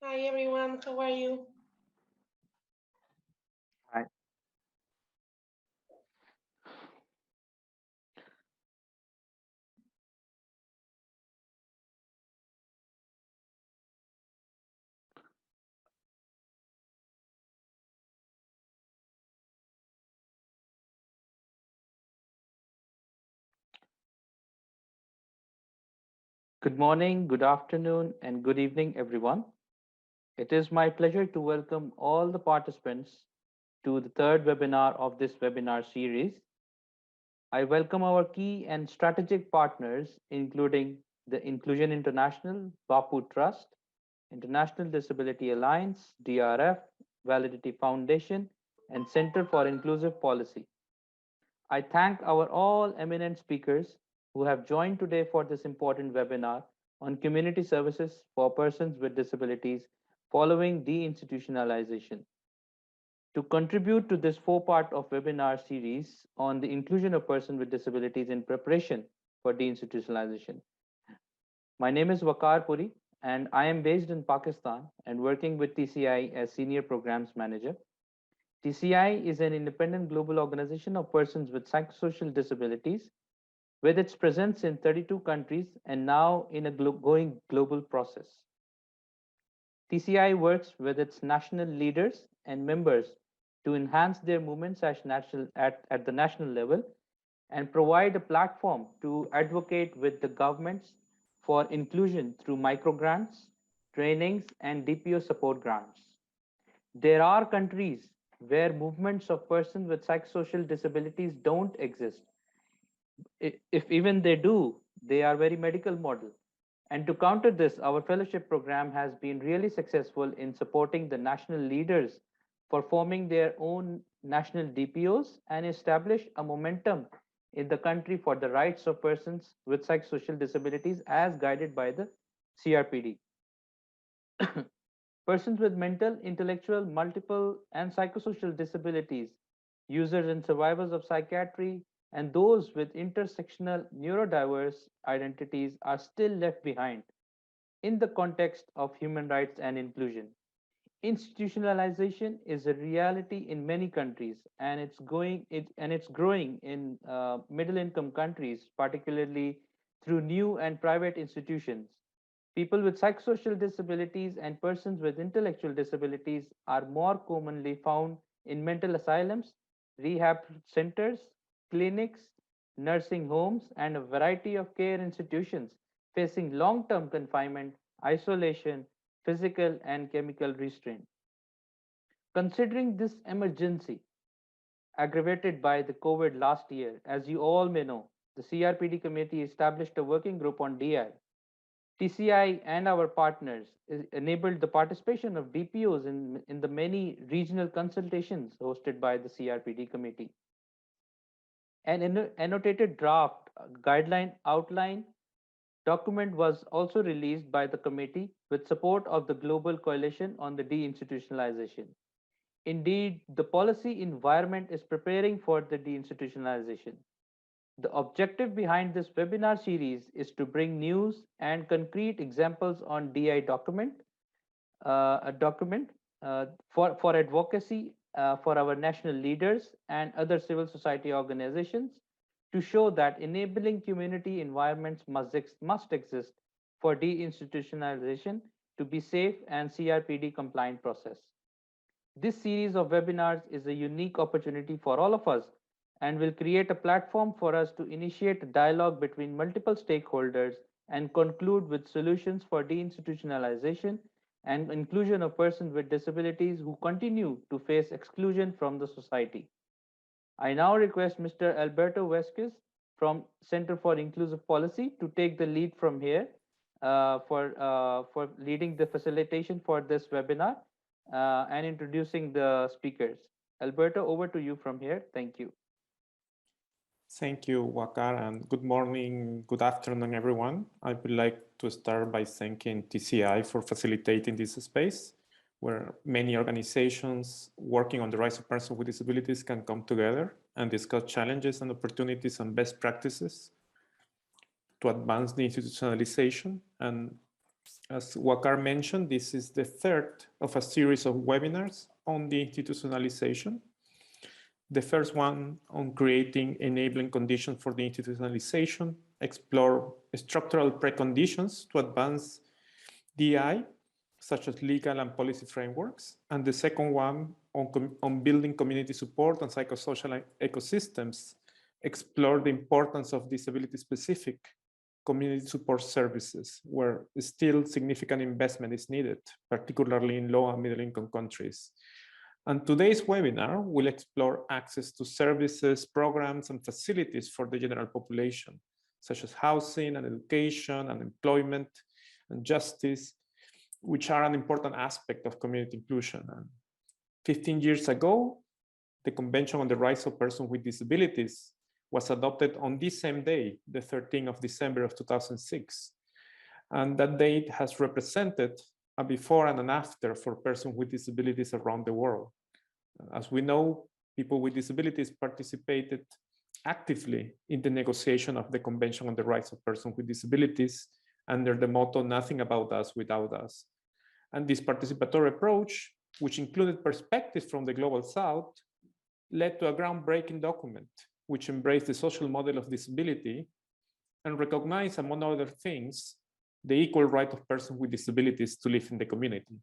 Hi everyone, how are you? Hi. Good morning, good afternoon, and good evening, everyone. It is my pleasure to welcome all the participants to the third webinar of this webinar series. I welcome our key and strategic partners, including the Inclusion International, Bapu Trust, International Disability Alliance, DRF, Validity Foundation, and Center for Inclusive Policy. I thank our all eminent speakers who have joined today for this important webinar on community services for persons with disabilities following deinstitutionalization. To contribute to this four-part of webinar series on the inclusion of persons with disabilities in preparation for deinstitutionalization. My name is Wakar Puri and I am based in Pakistan and working with TCI as Senior Programs Manager. TCI is an independent global organization of persons with psychosocial disabilities with its presence in 32 countries and now in a going global process. TCI works with its national leaders and members to enhance their movements at the national level and provide a platform to advocate with the governments for inclusion through microgrants, trainings, and DPO support grants. There are countries where movements of persons with psychosocial disabilities don't exist. If even they do, they are very medical model. And to counter this, our fellowship program has been really successful in supporting the national leaders for forming their own national DPOs and establish a momentum in the country for the rights of persons with psychosocial disabilities as guided by the CRPD. Persons with mental, intellectual, multiple, and psychosocial disabilities, users and survivors of psychiatry, and those with intersectional neurodiverse identities are still left behind in the context of human rights and inclusion. Institutionalization is a reality in many countries, and it's growing in middle-income countries, particularly through new and private institutions. People with psychosocial disabilities and persons with intellectual disabilities are more commonly found in mental asylums, rehab centers, clinics, nursing homes, and a variety of care institutions facing long term confinement, isolation, physical, and chemical restraint. Considering this emergency, aggravated by the COVID last year, as you all may know, the CRPD committee established a working group on DI. TCI and our partners enabled the participation of DPOs in the many regional consultations hosted by the CRPD committee. An annotated draft guideline outline document was also released by the committee with support of the Global Coalition on the Deinstitutionalization. Indeed, the policy environment is preparing for the deinstitutionalization. The objective behind this webinar series is to bring news and concrete examples on DI a document for advocacy for our national leaders and other civil society organizations to show that enabling community environments must exist for deinstitutionalization to be safe and CRPD compliant process. This series of webinars is a unique opportunity for all of us and will create a platform for us to initiate a dialogue between multiple stakeholders and conclude with solutions for deinstitutionalization and inclusion of persons with disabilities who continue to face exclusion from the society. I now request Mr. Alberto Vesquez from Center for Inclusive Policy to take the lead from here for leading the facilitation for this webinar and introducing the speakers. Alberto, over to you from here. Thank you. Thank you, Wakar, and good morning, good afternoon, everyone. I would like to start by thanking TCI for facilitating this space where many organizations working on the rights of persons with disabilities can come together and discuss challenges and opportunities and best practices to advance the institutionalization and As Wakar mentioned, this is the third of a series of webinars on de-institutionalization. The first one on creating enabling conditions for de-institutionalization, explore structural preconditions to advance DI, such as legal and policy frameworks. And the second one on building community support and psychosocial ecosystems, explore the importance of disability-specific community support services, where still significant investment is needed, particularly in low and middle income countries. And today's webinar will explore access to services, programs, and facilities for the general population, such as housing and education and employment and justice, which are an important aspect of community inclusion. And 15 years ago, the Convention on the Rights of Persons with Disabilities was adopted on this same day, the 13th of December of 2006. And that date has represented a before and an after for persons with disabilities around the world. As we know, people with disabilities participated actively in the negotiation of the Convention on the Rights of Persons with Disabilities under the motto, "Nothing about us without us." And this participatory approach, which included perspectives from the Global South, led to a groundbreaking document which embraced the social model of disability and recognized, among other things, the equal right of persons with disabilities to live in the community.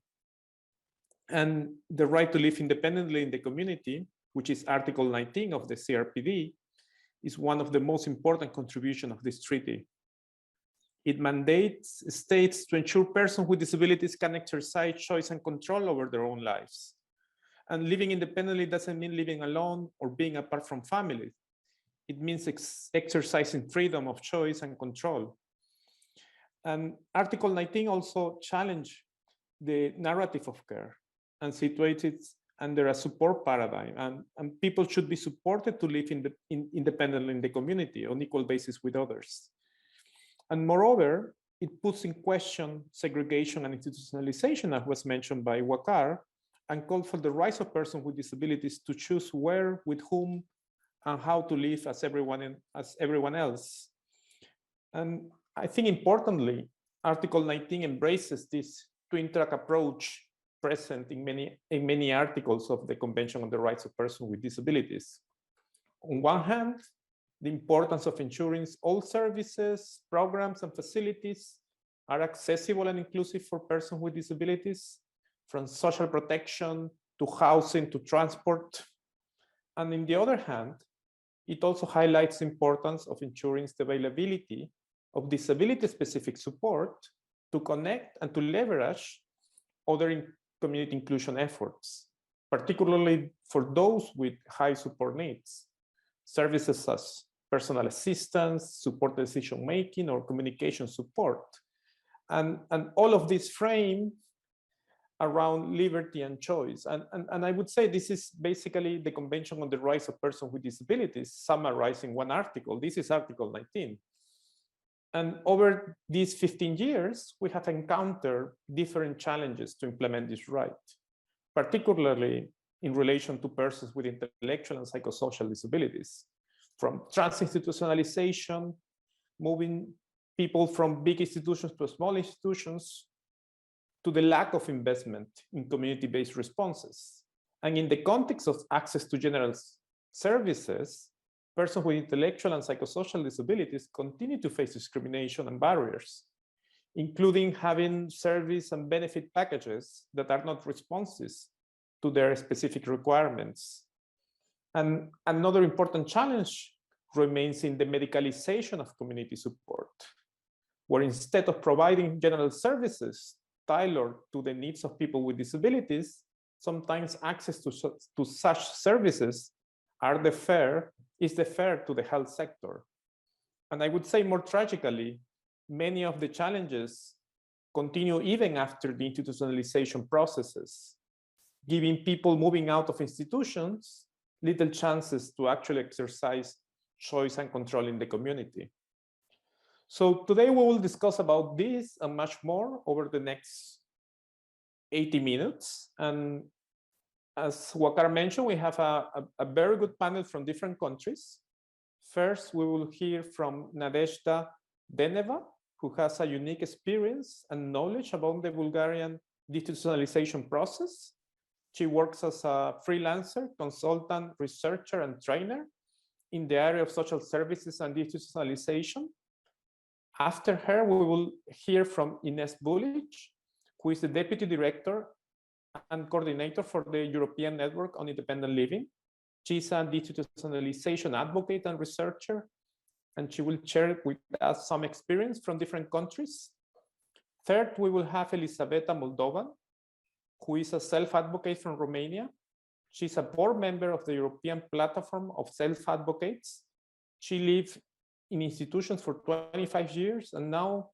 And the right to live independently in the community, which is Article 19 of the CRPD, is one of the most important contributions of this treaty. It mandates states to ensure persons with disabilities can exercise choice and control over their own lives. And living independently doesn't mean living alone or being apart from family. It means exercising freedom of choice and control. And Article 19 also challenged the narrative of care and situates it under a support paradigm. And people should be supported to live independently in the community on equal basis with others. And moreover, it puts in question segregation and institutionalization, as was mentioned by Wakar, and called for the rights of persons with disabilities to choose where, with whom, and how to live as everyone else. And I think importantly, Article 19 embraces this twin-track approach present in many articles of the Convention on the Rights of Persons with Disabilities. On one hand, the importance of ensuring all services, programs, and facilities are accessible and inclusive for persons with disabilities, from social protection to housing to transport. And on the other hand, it also highlights the importance of ensuring the availability of disability-specific support to connect and to leverage other community inclusion efforts, particularly for those with high support needs. Services as personal assistance, support decision-making, or communication support. And all of this frame around liberty and choice. And I would say this is basically the Convention on the Rights of Persons with Disabilities summarized in one article. This is Article 19. And over these 15 years, we have encountered different challenges to implement this right, particularly in relation to persons with intellectual and psychosocial disabilities, from trans-institutionalization, moving people from big institutions to small institutions, to the lack of investment in community-based responses. And in the context of access to general services, persons with intellectual and psychosocial disabilities continue to face discrimination and barriers, including having service and benefit packages that are not responsive to their specific requirements. And another important challenge remains in the medicalization of community support, where instead of providing general services tailored to the needs of people with disabilities, sometimes access to such services is deferred to the health sector. And I would say more tragically, many of the challenges continue even after the institutionalization processes, giving people moving out of institutions little chances to actually exercise choice and control in the community. So today we will discuss about this and much more over the next 80 minutes. And as Wakar mentioned, we have a very good panel from different countries. First, we will hear from Nadezhda Deneva, who has a unique experience and knowledge about the Bulgarian de-institutionalization process. She works as a freelancer, consultant, researcher, and trainer in the area of social services and de-institutionalization. After her, we will hear from Ines Bulic, who is the Deputy Director and Coordinator for the European Network on Independent Living. She's a de-institutionalization advocate and researcher, and she will share with us some experience from different countries. Third, we will have Elisaveta Moldovan, who is a self-advocate from Romania. She's a board member of the European Platform of Self-Advocates. She lived in institutions for 25 years, and now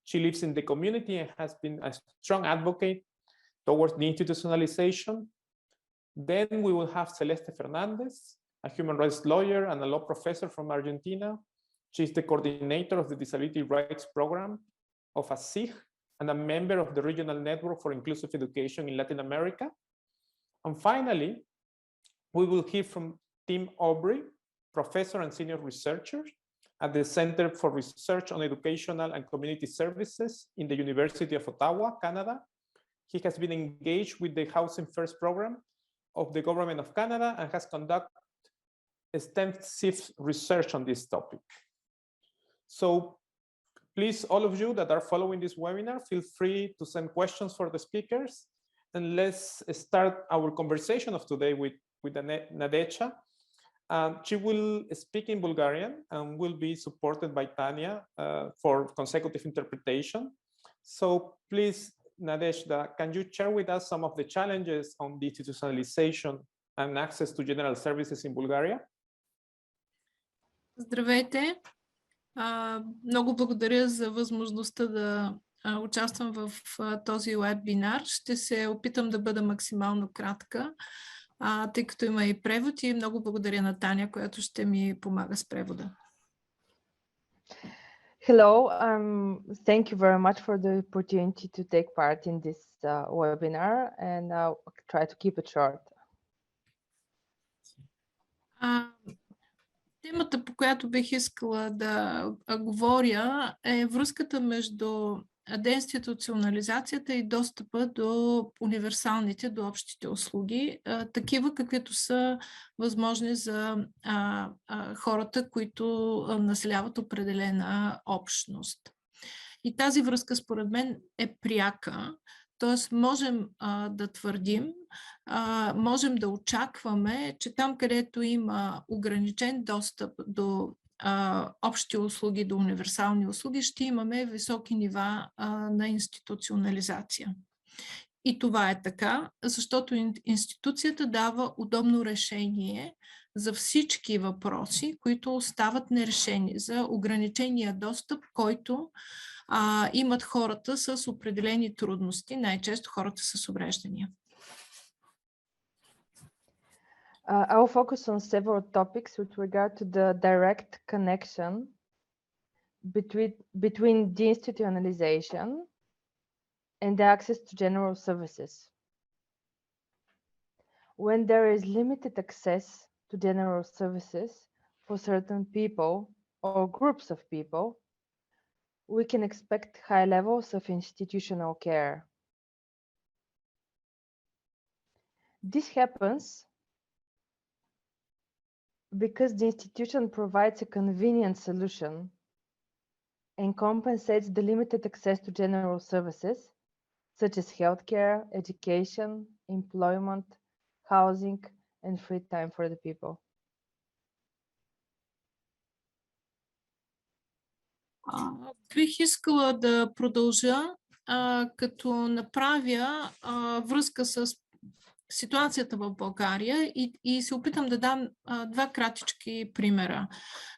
she lives in the community and has been a strong advocate towards the institutionalization. Then we will have Celeste Fernandez, a human rights lawyer and a law professor from Argentina. She's the coordinator of the Disability Rights Program of ASIG and a member of the Regional Network for Inclusive Education in Latin America. And finally, we will hear from Tim Aubrey, professor and senior researcher at the Center for Research on Educational and Community Services in the University of Ottawa, Canada. He has been engaged with the Housing First program of the Government of Canada and has conducted extensive research on this topic. So please, all of you that are following this webinar, feel free to send questions for the speakers. And let's start our conversation of today with Nadecha. She will speak in Bulgarian and will be supported by Tanya for consecutive interpretation. So please, Nadezhda, can you share with us some of the challenges on de-institutionalization and access to general services in Bulgaria? Здравейте! Много благодаря за възможността да участвам в този вебинар. Ще се опитам да бъда максимално кратка, тъй като има и превод, и много благодаря на Таня, която ще ми помага с превода. Hello, thank you very much for the opportunity to take part in this webinar, and I'll try to keep it short. Темата, по която бих искала да говоря, е връзката между деинституционализацията и достъпа до универсалните, до общите услуги, такива каквито са възможни за хората, които населяват определена общност. И тази връзка според мен е пряка, т.е. можем да твърдим, можем да очакваме, че там, където има ограничен достъп до общи услуги, до универсални услуги, ще имаме високи нива на институционализация. И това е така, защото институцията дава удобно решение за всички въпроси, които остават нерешени, за ограничения достъп, който имат хората с определени трудности, най-често хората с увреждания. I will focus on several topics with regard to the direct connection between deinstitutionalization and the access to general services. When there is limited access to general services for certain people or groups of people, we can expect high levels of institutional care. This happens because the institution provides a convenient solution and compensates the limited access to general services, such as healthcare, education, employment, housing, and free time for the people. Бих искала да продължа, като направя връзка с ситуацията в България и се опитам да дам два кратички примера.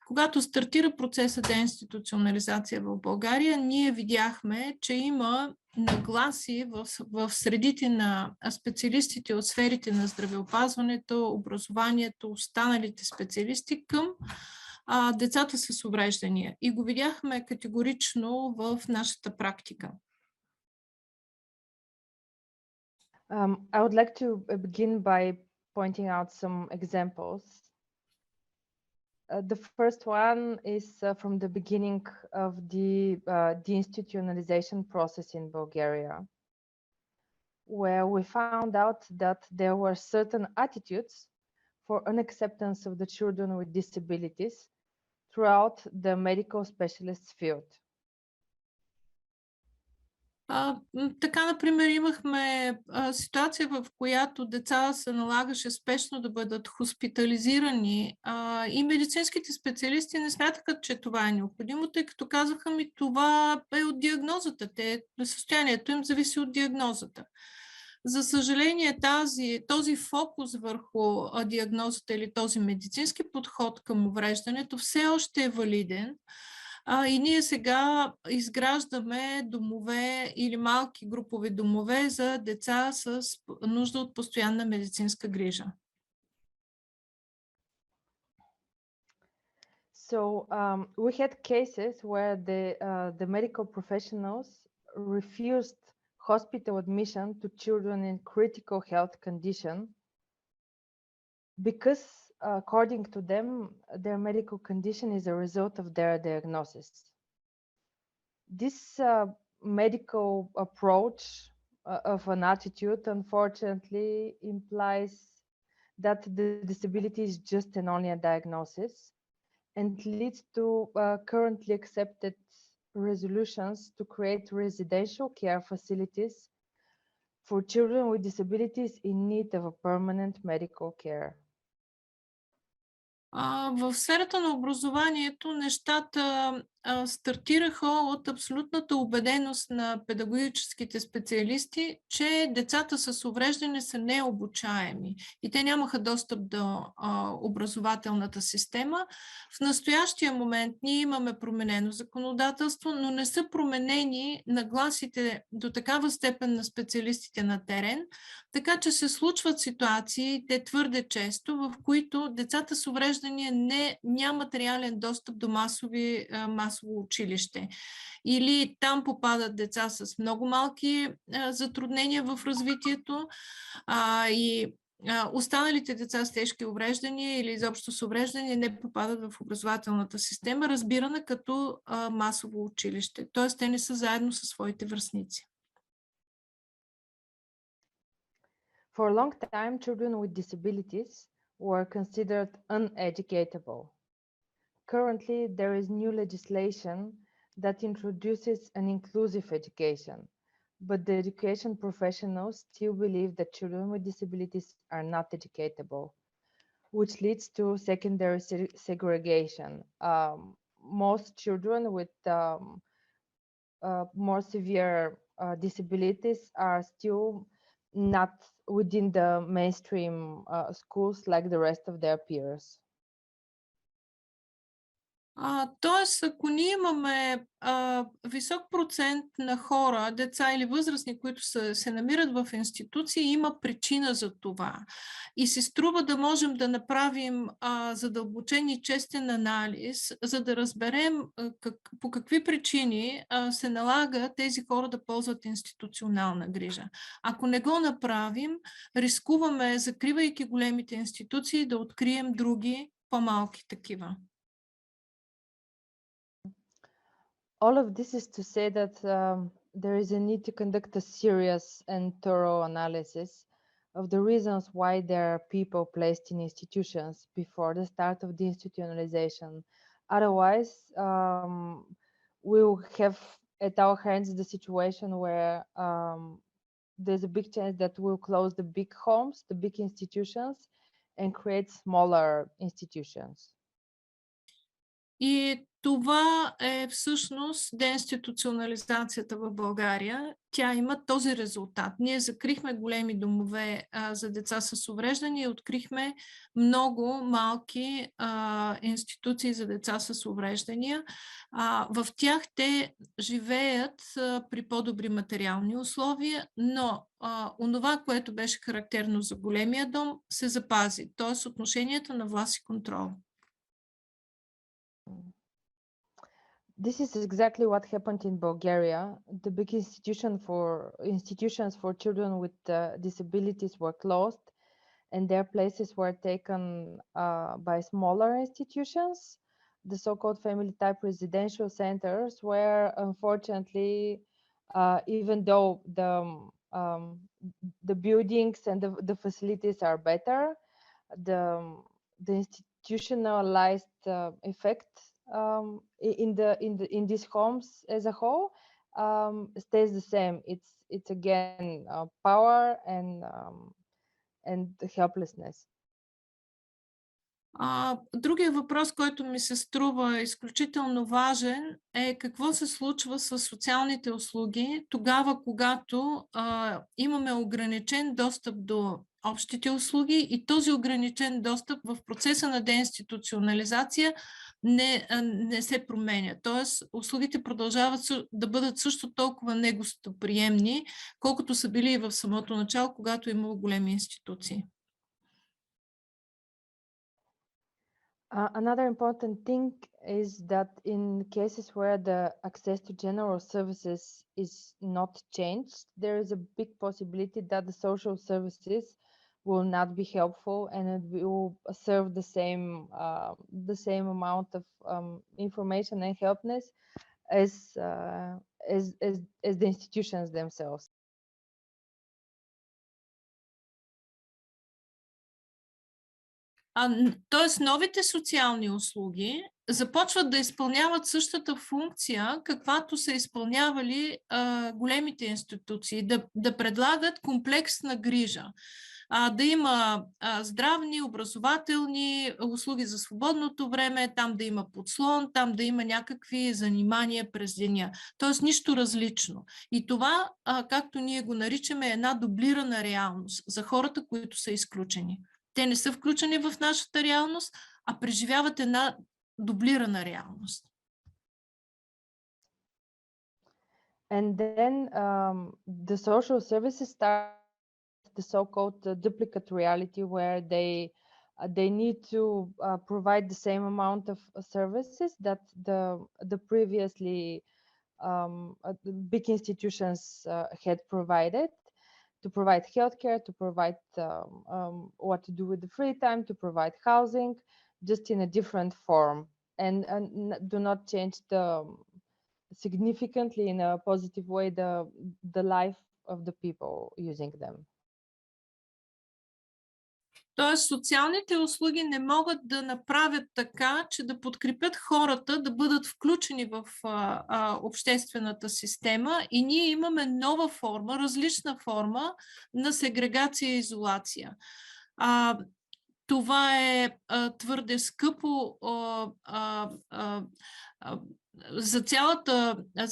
Когато стартира процеса деинституционализация в България, ние видяхме, че има нагласи в средите на специалистите от сферите на здравеопазването, образованието, останалите специалисти към децата с увреждания. И го видяхме категорично в нашата практика. I would like to begin by pointing out some examples The first one is from the beginning of the de-institutionalization process in Bulgaria, where we found out that there were certain attitudes for unacceptance of the children with disabilities throughout the medical specialist field. Така, например, имахме ситуация, в която деца се налагаше спешно да бъдат хоспитализирани и медицинските специалисти не смятаха, че това е необходимо, тъй като казаха ми, това е от диагнозата. Състоянието им зависи от диагнозата. За съжаление, този фокус върху диагнозата или този медицински подход към увреждането все още е валиден. И ние сега изграждаме домове или малки групови домове за деца с нужда от постоянна медицинска грижа. So we had cases where the medical professionals refused hospital admission to children in critical health condition because according to them, their medical condition is a result of their diagnosis. This medical approach of an attitude, unfortunately, implies that the disability is just and only a diagnosis and leads to currently accepted resolutions to create residential care facilities for children with disabilities in need of a permanent medical care. В сферата на образованието нещата стартираха от абсолютната убеденост на педагогическите специалисти, че децата с увреждане са необучаеми и те нямаха достъп до образователната система. В настоящия момент ние имаме променено законодателство, но не са променени нагласите до такава степен на специалистите на терен, така че се случват ситуации, те твърде често, в които децата с увреждания нямат реален достъп до масово училище. Или там попадат деца с много малки затруднения в развитието и останалите деца с тежки увреждания или изобщо с увреждания не попадат в образователната система, разбирана като масово училище. Тоест те не са заедно със своите връстници. For a long time, children with disabilities were considered uneducatable. Currently, there is new legislation that introduces an inclusive education, but the education professionals still believe that children with disabilities are not educatable, which leads to secondary segregation. Most children with more severe disabilities are still not within the mainstream schools like the rest of their peers. Тоест, ако ние имаме висок процент на хора, деца или възрастни, които се намират в институции, има причина за това. И се струва да можем да направим задълбочен и честен анализ, за да разберем по какви причини се налага тези хора да ползват институционална грижа. Ако не го направим, рискуваме, закривайки големите институции, да открием други, по-малки такива. All of this is to say that there is a need to conduct a serious and thorough analysis of the reasons why there are people placed in institutions before the start of de-institutionalization. Otherwise, we will have at our hands the situation where there's a big chance that we'll close the big homes, the big institutions, and create smaller institutions. И това е всъщност деинституционализацията в България. Тя има този резултат. Ние закрихме големи домове за деца с увреждания и открихме много малки институции за деца с увреждания. В тях те живеят при по-добри материални условия, но онова, което беше характерно за големия дом, се запази. Т.е. отношенията на власт и контрол. This is exactly what happened in Bulgaria. The big institutions for children with disabilities were closed, and their places were taken by smaller institutions, the so-called family type residential centers, where unfortunately, even though the buildings and the facilities are better, the institutionalized effect in these homes as a whole stays the same. It's again power and helplessness. Другия въпрос, който ми се струва изключително важен, е какво се случва с социалните услуги тогава, когато имаме ограничен достъп до общите услуги и този ограничен достъп в процеса на деинституционализация не се променя. Тоест, услугите продължават да бъдат също толкова негостоприемни, колкото са били и в самото начало, когато е имало големи институции. Another important thing is that in cases where the access to general services is not changed, there is a big possibility that the social services will not be helpful and it will serve the same amount of information and helpness as the institutions themselves. Тоест, новите социални услуги започват да изпълняват същата функция, каквато са изпълнявали големите институции, да предлагат комплексна грижа. Да има здравни, образователни услуги за свободното време, там да има подслон, там да има някакви занимания през деня. Тоест нищо различно. И това, както ние го наричаме, е една дублирана реалност за хората, които са изключени. Те не са включени в нашата реалност, а преживяват една дублирана реалност. And then the social services start the so-called duplicate reality, where they need to provide the same amount of services that the previously the big institutions had provided, to provide healthcare, to provide what to do with the free time, to provide housing, just in a different form, and do not change significantly in a positive way the life of the people using them. Тоест, социалните услуги не могат да направят така, че да подкрепят хората да бъдат включени в обществената система и ние имаме нова форма, различна форма на сегрегация и изолация. Това е твърде скъпо за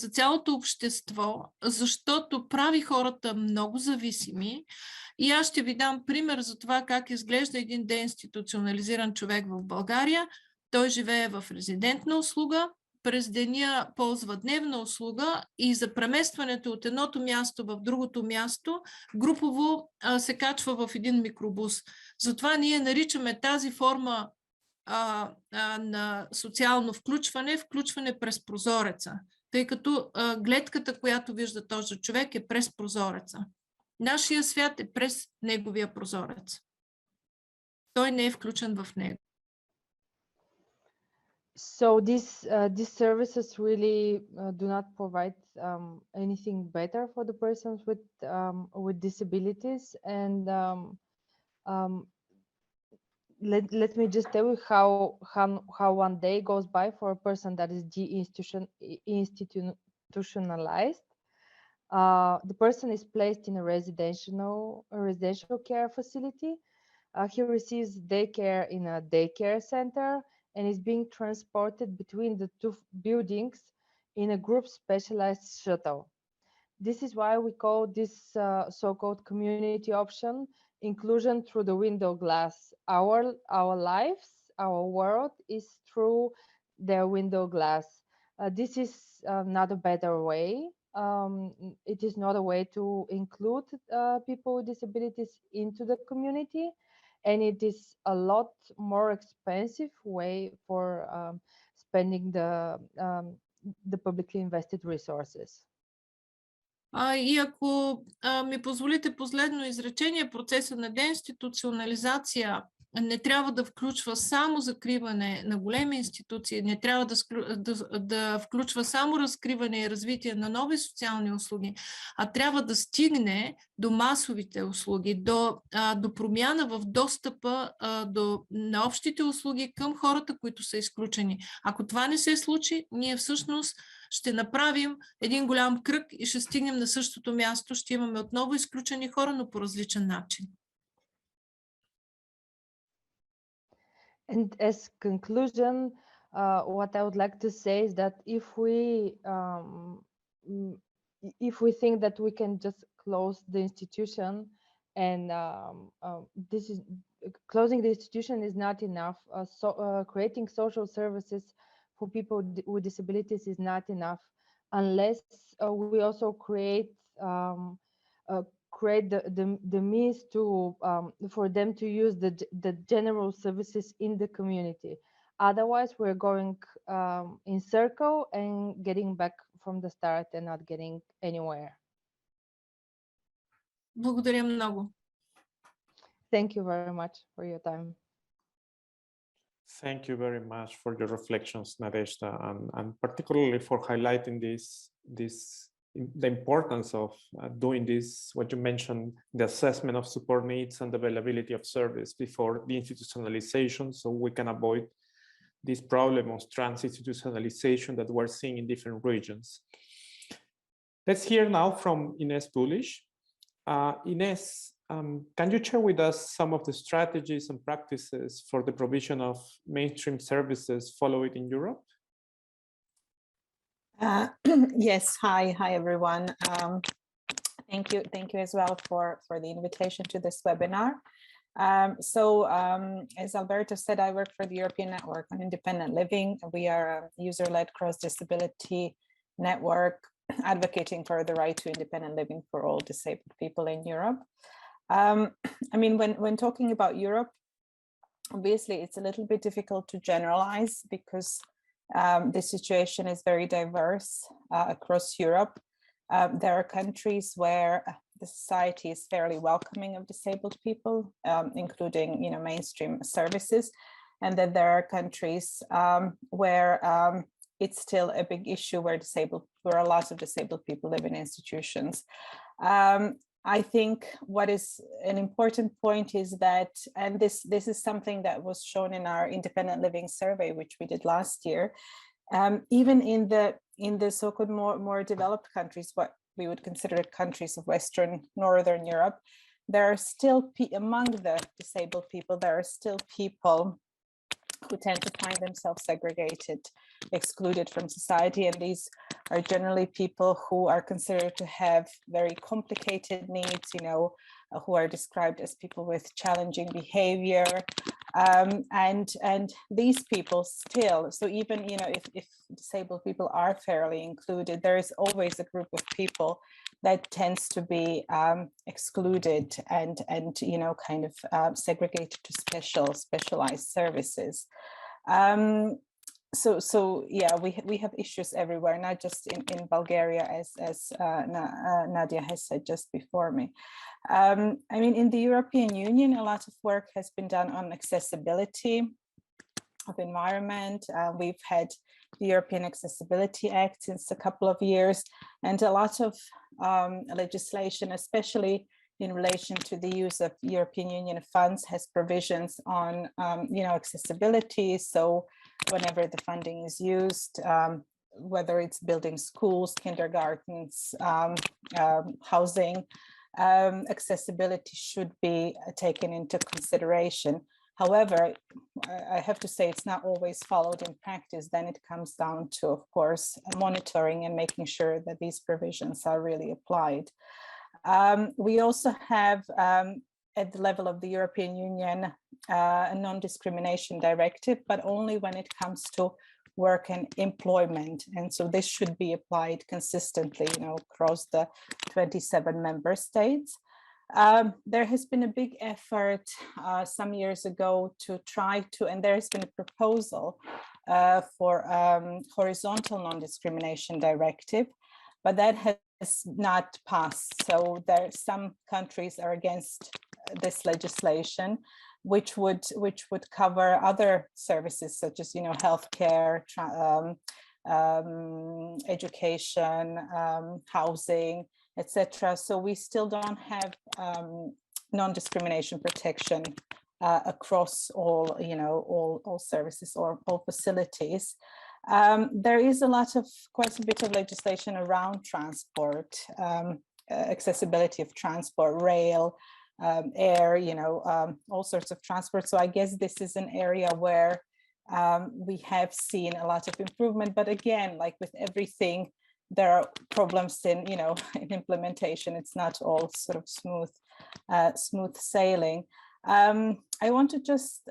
цялото общество, защото прави хората много зависими. И аз ще ви дам пример за това как изглежда един деинституционализиран човек в България. Той живее в резидентна услуга, през деня ползва дневна услуга и за преместването от едното място в другото място групово се качва в един микробус. Затова ние наричаме тази форма на социално включване през прозореца, тъй като гледката, която вижда този човек, е през прозореца. Нашия свят е през неговия прозорец. Той не е включен в него. So these services really do not provide anything better for the persons with disabilities, and let me just tell you how one day goes by for a person that is de-institutionalized. The person is placed in a residential care facility. He receives daycare in a daycare center and is being transported between the two buildings in a group specialized shuttle. This is why we call this so-called community option inclusion through the window glass. Our lives, our world is through their window glass. This is not a better way. It is not a way to include people with disabilities into the community, and it is a lot more expensive way for spending the publicly invested resources. И ако ми позволите последно изречение, процеса на деинституционализация не трябва да включва само закриване на големи институции, не трябва да включва само разкриване и развитие на нови социални услуги, а трябва да стигне до масовите услуги, до промяна в достъпа на общите услуги към хората, които са изключени. Ако това не се случи, ние всъщност ще направим един голям кръг и ще стигнем на същото място, ще имаме отново изключени хора, но по различен начин. And as conclusion, what I would like to say is that if we think that we can just close the institution, and this is closing the institution is not enough, creating social services for people with disabilities is not enough unless we also create the means to for them to use the general services in the community. Otherwise, we're going in circle and getting back from the start and not getting anywhere. Благодаря много. Thank you very much for your time. Thank you very much for your reflections, Nadezhda, and particularly for highlighting the importance of doing this, what you mentioned, the assessment of support needs and the availability of service before the institutionalization, so we can avoid this problem of trans-institutionalization that we're seeing in different regions. Let's hear now from Ines Bullish. Ines, can you share with us some of the strategies and practices for the provision of mainstream services followed in Europe? Yes, hi everyone. Thank you as well for the invitation to this webinar. As Alberto said, I work for the European Network on Independent Living. We are a user-led cross-disability network advocating for the right to independent living for all disabled people in Europe. I mean, when talking about Europe, obviously it's a little bit difficult to generalize because the situation is very diverse across Europe. There are countries where the society is fairly welcoming of disabled people, including, you know, mainstream services. And then there are countries where it's still a big issue where a lot of disabled people live in institutions. I think what is an important point is that, and this is something that was shown in our independent living survey, which we did last year, even in the so-called more developed countries, what we would consider countries of Northern Europe, there are still, among the disabled people, there are still people who tend to find themselves segregated, excluded from society. And these are generally people who are considered to have very complicated needs, you know, who are described as people with challenging behavior. And these people still, so even, you know, if disabled people are fairly included, there is always a group of people that tends to be excluded and you know, kind of segregated to specialized services. So yeah, we have issues everywhere, not just in Bulgaria, as Nadia has said just before me. I mean, in the European Union, a lot of work has been done on accessibility of environment. We've had the European Accessibility Act since a couple of years, and a lot of legislation, especially in relation to the use of European Union funds, has provisions on you know, accessibility. So whenever the funding is used, whether it's building schools, kindergartens, housing, accessibility should be taken into consideration. However, I have to say it's not always followed in practice. Then it comes down to, of course, monitoring and making sure that these provisions are really applied. We also have, at the level of the European Union, a non-discrimination directive, but only when it comes to work and employment. And so this should be applied consistently, you know, across the 27 member states. There has been a big effort some years ago to try to, and there has been a proposal for horizontal non-discrimination directive. but that has not passed. So some countries are against this legislation, which would cover other services such as, healthcare, education, housing, etc. So we still don't have non-discrimination protection across all, all services or all facilities. There is quite a bit of legislation around transport, accessibility of transport, rail, air, all sorts of transport. So I guess this is an area where we have seen a lot of improvement, but again, like with everything, there are problems in, in implementation. It's not all sort of smooth sailing. I want to just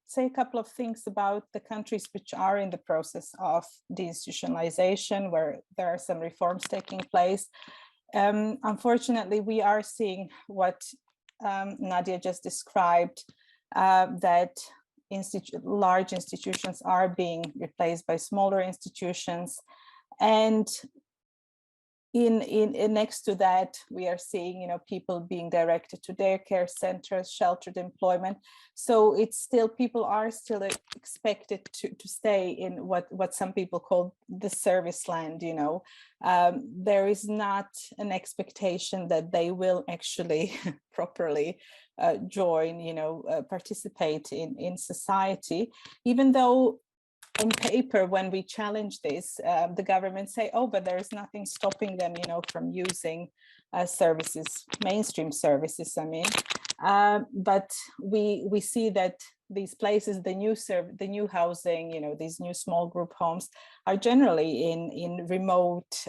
say a couple of things about the countries which are in the process of deinstitutionalization, where there are some reforms taking place. Unfortunately, we are seeing what Nadia just described, that large institutions are being replaced by smaller institutions. And in next to that, we are seeing, people being directed to daycare centers, sheltered employment. So it's still, people are still expected to stay in what some people call the service land, there is not an expectation that they will actually properly join, participate in society, even though on paper, when we challenge this, the government say, oh, but there is nothing stopping them, from using services, mainstream services, I mean. But we see that these places, the new housing, these new small group homes are generally in remote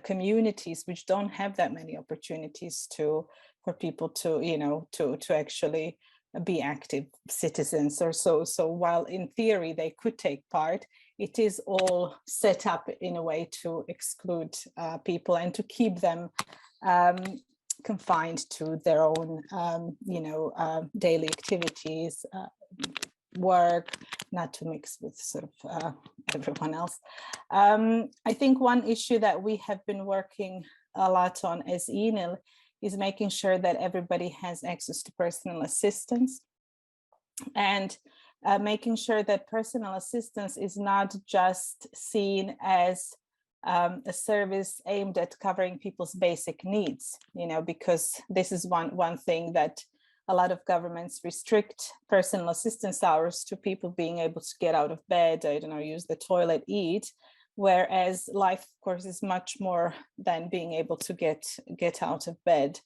communities, which don't have that many opportunities for people to, to actually be active citizens or so. So while in theory they could take part, it is all set up in a way to exclude people and to keep them confined to their own, daily activities, work, not to mix with sort of everyone else. I think one issue that we have been working a lot on as ENIL is making sure that everybody has access to personal assistance, and making sure that personal assistance is not just seen as a service aimed at covering people's basic needs, because this is one thing that a lot of governments restrict personal assistance hours to people being able to get out of bed, use the toilet, eat. Whereas life, of course, is much more than being able to get out of bed.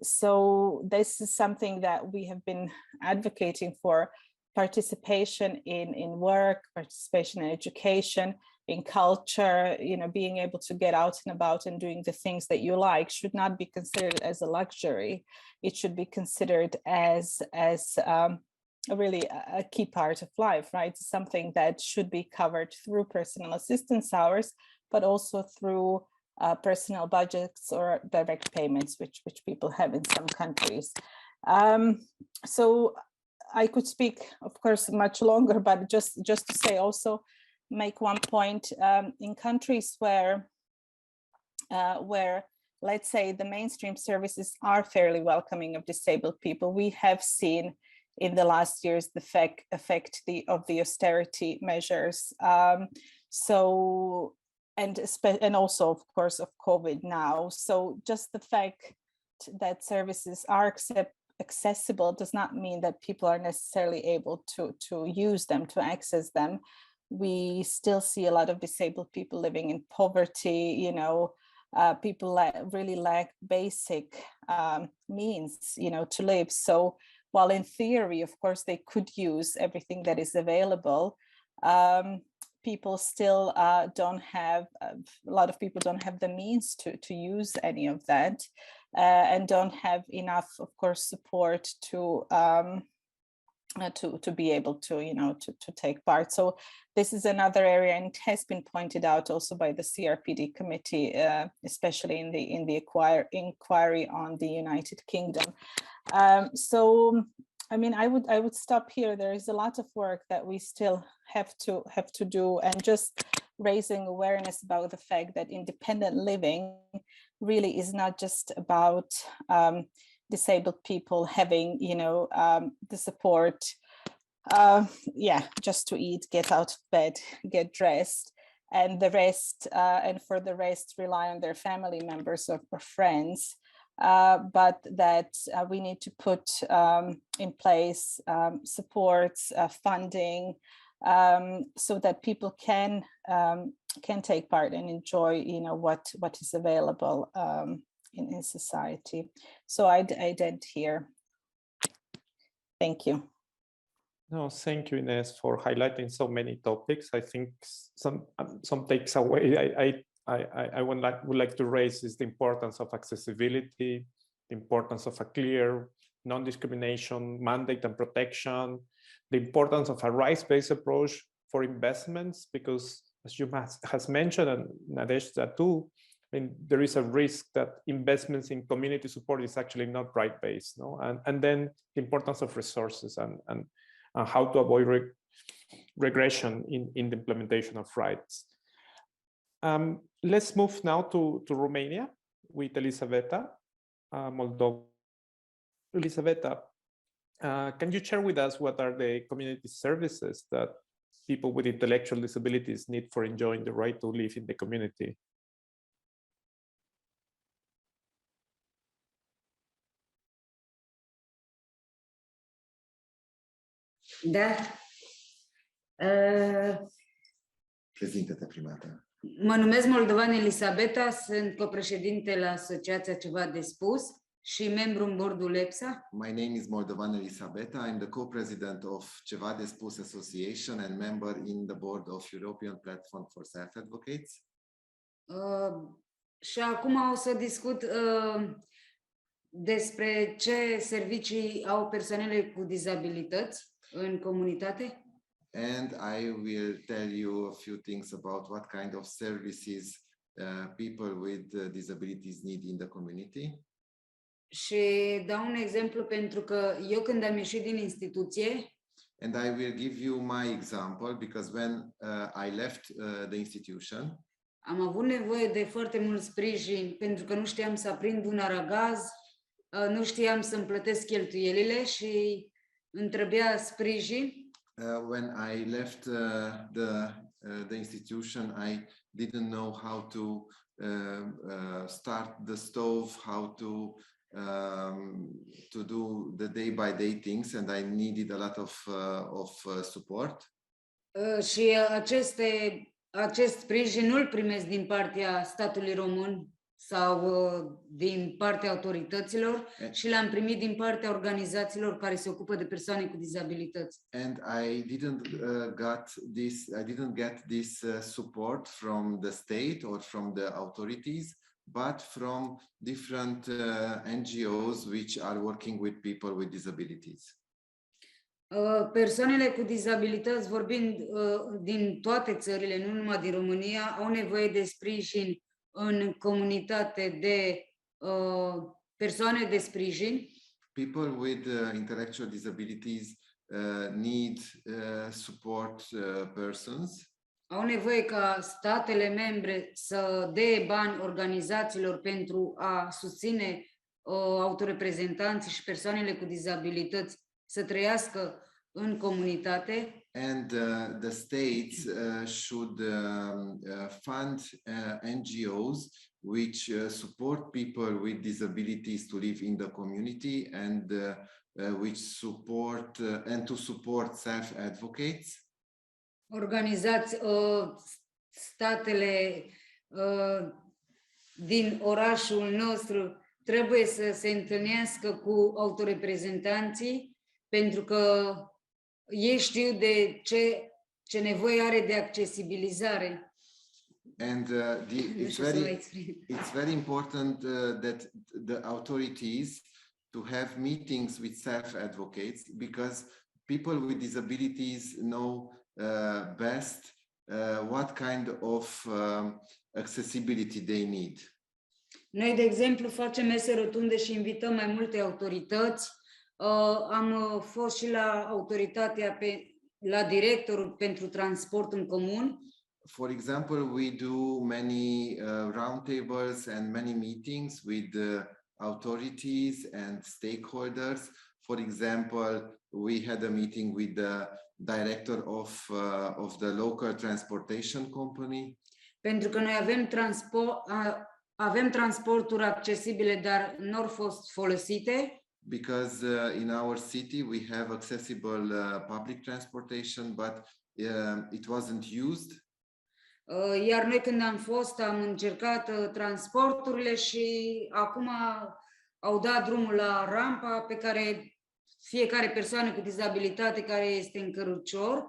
So this is something that we have been advocating for: participation in work, participation in education, in culture, being able to get out and about and doing the things that you like should not be considered as a luxury. It should be considered as really a key part of life, right? Something that should be covered through personal assistance hours, but also through personal budgets or direct payments, which people have in some countries. So I could speak, of course, much longer, but just to say, also make one point, in countries where let's say the mainstream services are fairly welcoming of disabled people, we have seen in the last years the effect of the austerity measures. And also, of course, of COVID now. So just the fact that services are accessible does not mean that people are necessarily able to use them, to access them. We still see a lot of disabled people living in poverty, people really lack basic means, to live. So while in theory, of course, they could use everything that is available, people still don't have, a lot of people don't have the means to use any of that, and don't have enough, of course, support to be able to, to take part. So this is another area, and it has been pointed out also by the CRPD committee, especially in the inquiry on the United Kingdom. So, I mean, I would stop here. There is a lot of work that we still have to do, and just raising awareness about the fact that independent living really is not just about disabled people having, the support, just to eat, get out of bed, get dressed, and the rest, and for the rest rely on their family members or friends, but that we need to put in place supports, funding, so that people can take part and enjoy, what is available in society. So I'd end here. Thank you. No, thank you, Ines, for highlighting so many topics. I think some takes away I would like to raise is the importance of accessibility, the importance of a clear non-discrimination mandate and protection, the importance of a rights-based approach for investments, because as you has mentioned, and Nadezhda too, I mean, there is a risk that investments in community support is actually not right-based, no? And then the importance of resources and how to avoid regression in the implementation of rights. Let's move now to Romania with Elisaveta Moldova. Elisaveta, can you share with us what are the community services that people with intellectual disabilities need for enjoying the right to live in the community? Da. Prezintă-te prima dată. Mă numesc Moldovan Elisabeta, sunt copreședinte la Asociația Ceva de Spus și membru în bordul EPSA. My name is Moldovan Elisabeta. I'm the co-president of Ceva de Spus Association and member in the board of European Platform for Self-Advocates. Și acum o să discut despre ce servicii au persoanele cu dizabilități în comunitate. And I will tell you a few things about what kind of services people with disabilities need in the community. Și dau un exemplu pentru că eu când am ieșit din instituție, and I will give you my example because when I left the institution, am avut nevoie de foarte mult sprijin pentru că nu știam să aprind un aragaz, nu știam să-mi plătesc cheltuielile și îmi trebuia sprijin. When I left the institution, I didn't know how to start the stove, how to do the day-by-day things, and I needed a lot of support. Și acest sprijin nu-l primesc din partea statului român sau din partea autorităților, și l-am primit din partea organizațiilor care se ocupă de persoane cu dizabilități. And I didn't get this support from the state or from the authorities, but from different NGOs which are working with people with disabilities. Persoanele cu dizabilități, vorbind din toate țările, nu numai din România, au nevoie de sprijin în comunitate de persoane de sprijin. People with intellectual disabilities need support persons. Au nevoie ca statele membre să dea bani organizațiilor pentru a susține autoreprezentanții și persoanele cu dizabilități să trăiască în comunitate. And the states should fund NGOs which support people with disabilities to live in the community and which support and to support self-advocates. Statele din orașul nostru trebuie să se întâlnească cu autoreprezentanții pentru că ei știu de ce nevoie are de accesibilizare. And it's very important that the authorities to have meetings with self-advocates because people with disabilities know best what kind of accessibility they need. Noi, de exemplu, facem mese rotunde și invităm mai multe autorități. Am fost și la autoritatea la directorul pentru transport în comun. For example, we do many roundtables and many meetings with authorities and stakeholders. For example, we had a meeting with the director of the local transportation company. Pentru că noi avem transporturi accesibile, dar nu au fost folosite. Because in our city we have accessible public transportation, but it wasn't used. Iar noi când am fost, am încercat transporturile și acum au dat drumul la rampa pe care fiecare persoană cu dizabilitate care este în cărucior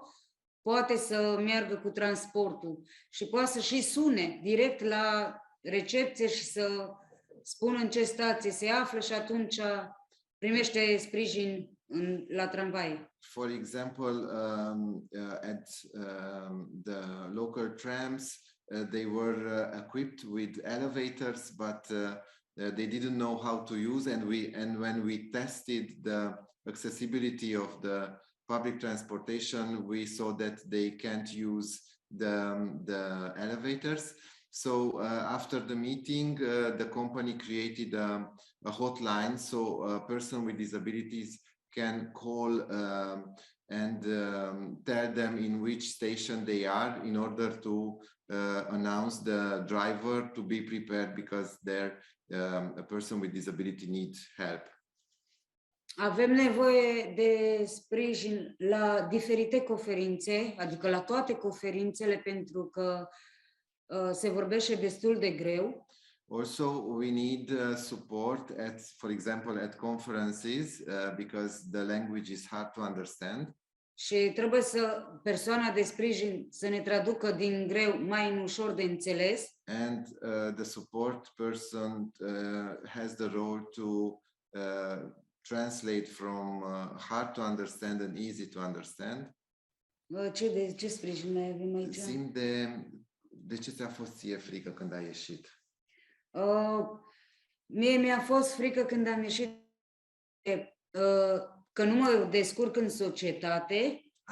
poate să meargă cu transportul și poate să și sune direct la recepție și să spună în ce stație se află și atunci primește sprijin la tramvai. For example, at the local trams, they were equipped with elevators, but they didn't know how to use, and when we tested the accessibility of the public transportation, we saw that they can't use the elevators. So after the meeting, the company created a hotline, so a person with disabilities can call and tell them in which station they are in order to announce the driver to be prepared because a person with disability needs help. Avem nevoie de sprijin la diferite conferințe, adică la toate conferințele, pentru că se vorbește destul de greu. Also, we need support for example, at conferences because the language is hard to understand. Și trebuie persoana de sprijin să ne traducă din greu mai în ușor de înțeles. And the support person has the role to translate from hard to understand and easy to understand. Ce sprijin mai avem aici? Zi-mi de ce ți-a fost ție frică când ai ieșit? Mie mi-a fost frică când am ieșit că nu mă descurc în societate.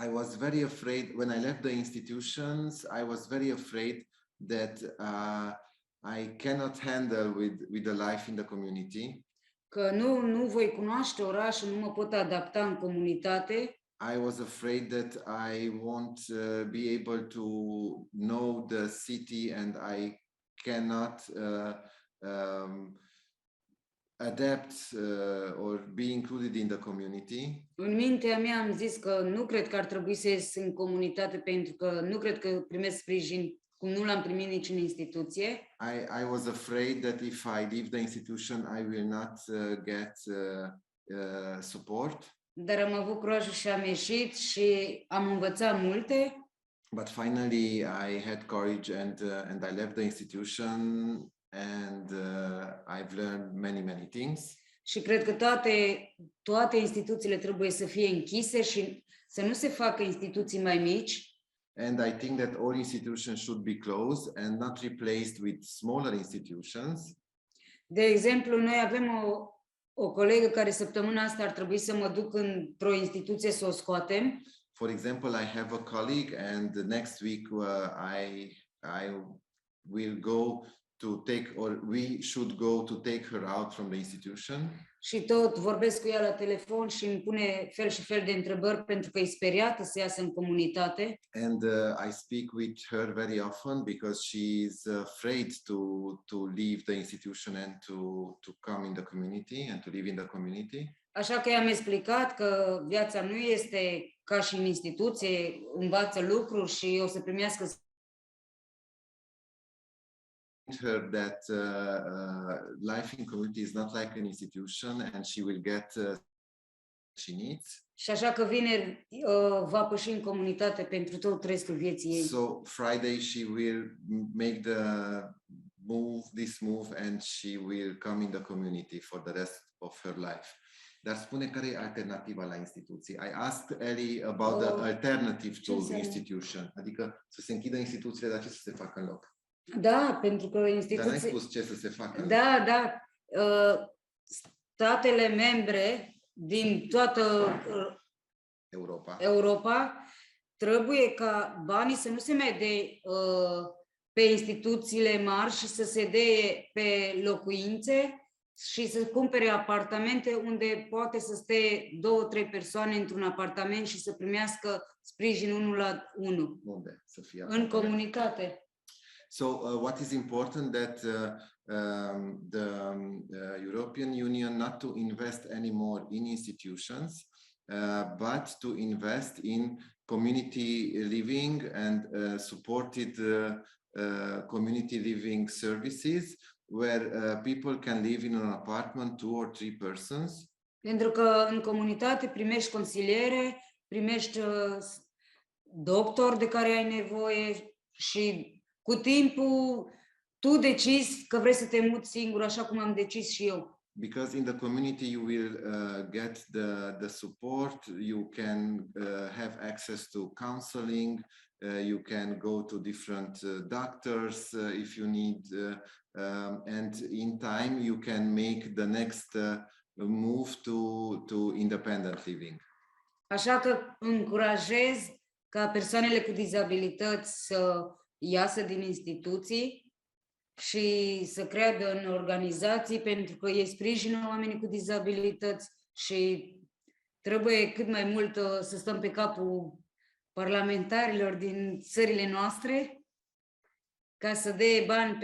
I was very afraid when I left the institutions. I was very afraid that I cannot handle with the life in the community. Că nu voi cunoaște orașul, nu mă pot adapta în comunitate. I was afraid that I won't be able to know the city and I cannot adapt or be included in the community. În mintea mea am zis că nu cred că ar trebui să ies în comunitate pentru că nu cred că primesc sprijin cum nu l-am primit nici în instituție. I was afraid that if I leave the institution, I will not get support. Dar am avut curajul și am ieșit și am învățat multe. But finally, I had courage and I left the institution and I've learned many things. Și cred că toate instituțiile trebuie să fie închise și să nu se facă instituții mai mici. And I think that all institutions should be closed and not replaced with smaller institutions. De exemplu, noi avem o colegă care săptămâna asta ar trebui să mă duc într-o instituție să o scoatem. For example, I have a colleague and next week I will go to take, or we should go to take her out from the institution. Și tot vorbesc cu ea la telefon și îmi pune fel și fel de întrebări pentru că e speriată să iasă în comunitate. And I speak with her very often because she is afraid to leave the institution and to come in the community and to live in the community. Așa că i-am explicat că viața nu este ca și în instituție, învață lucruri și o să primească her that life in community is not like an institution and she will get she needs. Și așa că vineri va păși în comunitate pentru tot restul vieții ei. So Friday she will make this move and she will come in the community for the rest of her life. Dar spune care e alternativa la instituții. I asked Ellie about the alternative to institution. Adică să se închidă instituțiile, dar ce să se facă în loc? Da, pentru că instituții... Dar n-ai spus ce să se facă. Da. Statele membre din toată Europa trebuie ca banii să nu se mai dea pe instituțiile mari și să se dea pe locuințe și să cumpere apartamente unde poate să stea 2-3 persoane într-un apartament și să primească sprijin 1 la 1 în comunitate. So what is important that the European Union not to invest anymore in institutions, but to invest in community living and supported community living services where people can live in an apartment, 2 or 3 persons. Pentru că în comunitate primești consiliere, primești doctor de care ai nevoie și cu timpul tu decizi că vrei să te muți singur, așa cum am decis și eu. Because in the community you will get the support, you can have access to counseling, you can go to different doctors if you need, and in time you can make the next move to independent living. Așa că încurajez ca persoanele cu dizabilități să iasă din instituții și să creadă în organizații, pentru că ei sprijină oamenii cu dizabilități și trebuie cât mai mult să stăm pe capul parlamentarilor din țările noastre ca să dea bani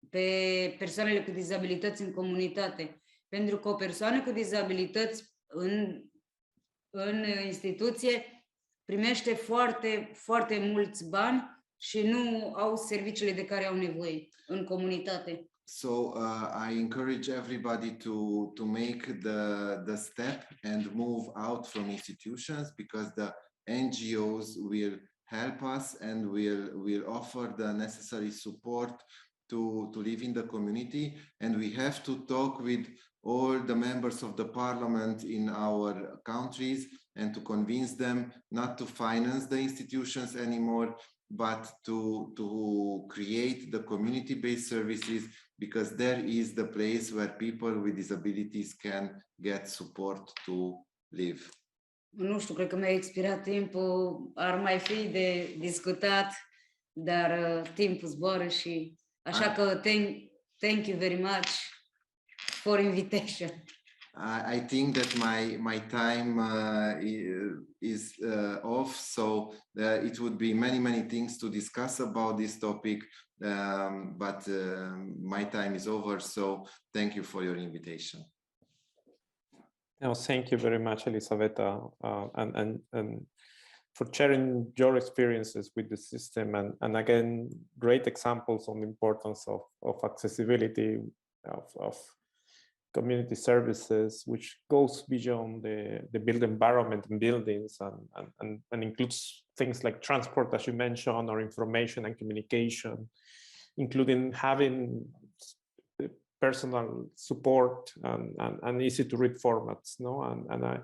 pe persoanele cu dizabilități în comunitate. Pentru că o persoană cu dizabilități în instituție primește foarte, foarte mulți bani și nu au serviciile de care au nevoie în comunitate. So I encourage everybody to make the step and move out from institutions, because the NGOs will help us and will offer the necessary support to live in the community, and we have to talk with all the members of the parliament in our countries and to convince them not to finance the institutions anymore, but to create the community-based services, because there is the place where people with disabilities can get support to live. Nu știu, cred că mi-a expirat timpul, ar mai fi de discutat, dar timpul zboară și așa că thank you very much for invitation. I think that my time is off, so it would be many things to discuss about this topic, but my time is over, so thank you for your invitation. No, thank you very much, Elisaveta, and for sharing your experiences with the system, and again, great examples on the importance of accessibility, of community services, which goes beyond the built environment and buildings and includes things like transport, as you mentioned, or information and communication, including having personal support and easy to read formats, no?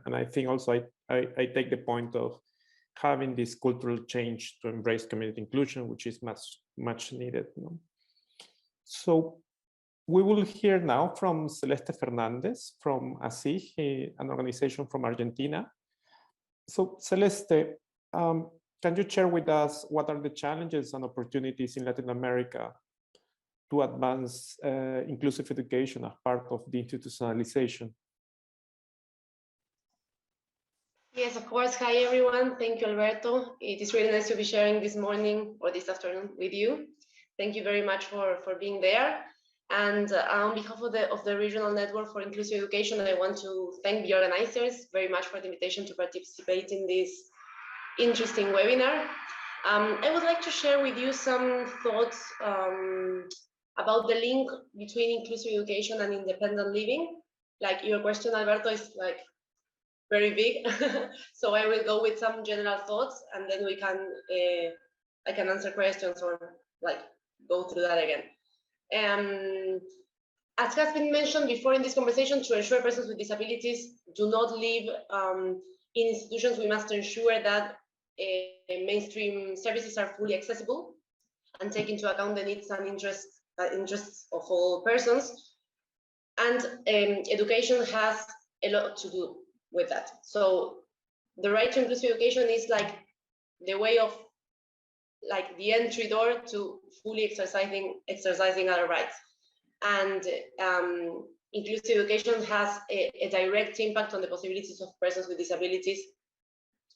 And I think also I take the point of having this cultural change to embrace community inclusion, which is much needed, no? So we will hear now from Celeste Fernandez from ASIG, an organization from Argentina. So Celeste, can you share with us what are the challenges and opportunities in Latin America to advance inclusive education as part of de-institutionalization? Yes, of course. Hi, everyone. Thank you, Alberto. It is really nice to be sharing this morning or this afternoon with you. Thank you very much for being there. And on behalf of the Regional Network for Inclusive Education, I want to thank the organizers very much for the invitation to participate in this interesting webinar. I would like to share with you some thoughts about the link between inclusive education and independent living. Like your question, Alberto, is like very big. So I will go with some general thoughts, and then we can I can answer questions or like go through that again. As has been mentioned before in this conversation, to ensure persons with disabilities do not live in institutions, we must ensure that mainstream services are fully accessible and take into account the needs and interests of all persons. And education has a lot to do with that. So the right to inclusive education is like the way of like the entry door to fully exercising our rights. And inclusive education has a direct impact on the possibilities of persons with disabilities,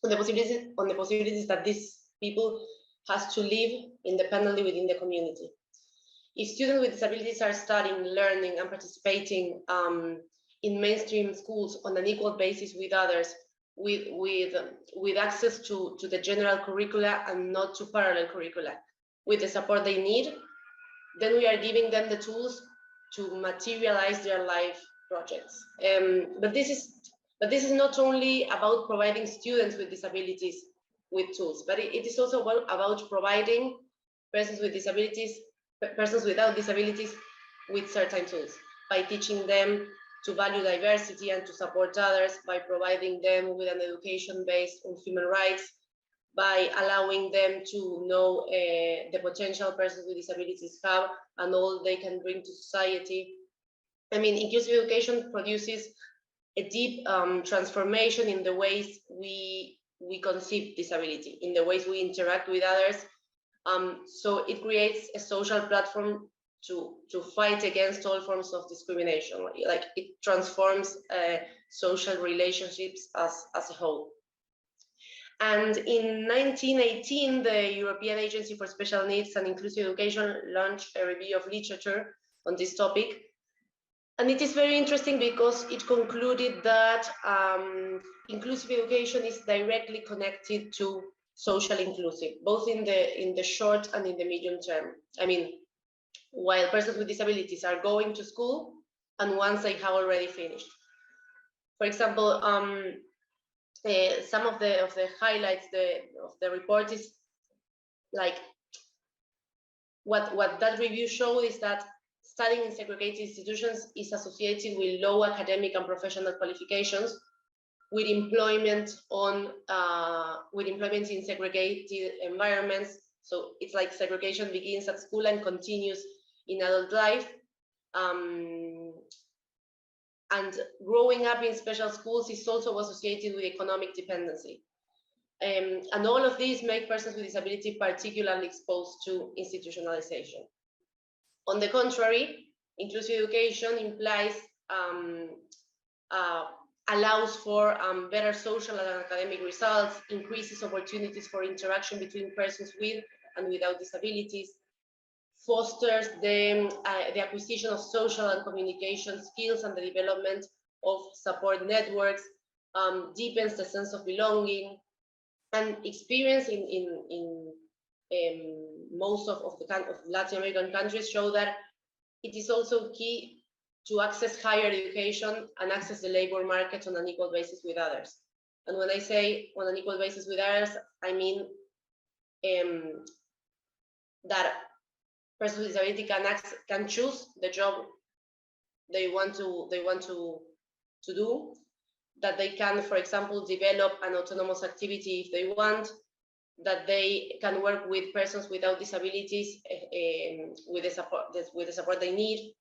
on the possibilities that these people has to live independently within the community. If students with disabilities are studying, learning, and participating in mainstream schools on an equal basis with others, with access to the general curricula and not to parallel curricula, with the support they need, then we are giving them the tools to materialize their life projects. But this is not only about providing students with disabilities with tools, but it is also about providing persons without disabilities with certain tools, by teaching them to value diversity and to support others, by providing them with an education based on human rights, by allowing them to know the potential persons with disabilities have and all they can bring to society. I mean, inclusive education produces a deep transformation in the ways we conceive disability, in the ways we interact with others. So it creates a social platform to fight against all forms of discrimination. Like it transforms social relationships as a whole. And in 1918, the European Agency for Special Needs and Inclusive Education launched a review of literature on this topic. And it is very interesting because it concluded that inclusive education is directly connected to social inclusive, both in the short and in the medium term. I mean, while persons with disabilities are going to school and once they have already finished. For example, some of the highlights of the report is like what that review showed is that studying in segregated institutions is associated with low academic and professional qualifications, with employment in segregated environments. So it's like segregation begins at school and continues in adult life. And growing up in special schools is also associated with economic dependency. And all of these make persons with disability particularly exposed to institutionalization. On the contrary, inclusive education implies, allows for better social and academic results, increases opportunities for interaction between persons with and without disabilities, fosters the acquisition of social and communication skills and the development of support networks, deepens the sense of belonging, and experience in most of Latin American countries show that it is also key to access higher education and access the labor market on an equal basis with others. And when I say on an equal basis with others, I mean that persons with disability can choose the job they want to do, that they can, for example, develop an autonomous activity if they want, that they can work with persons without disabilities with the support they need.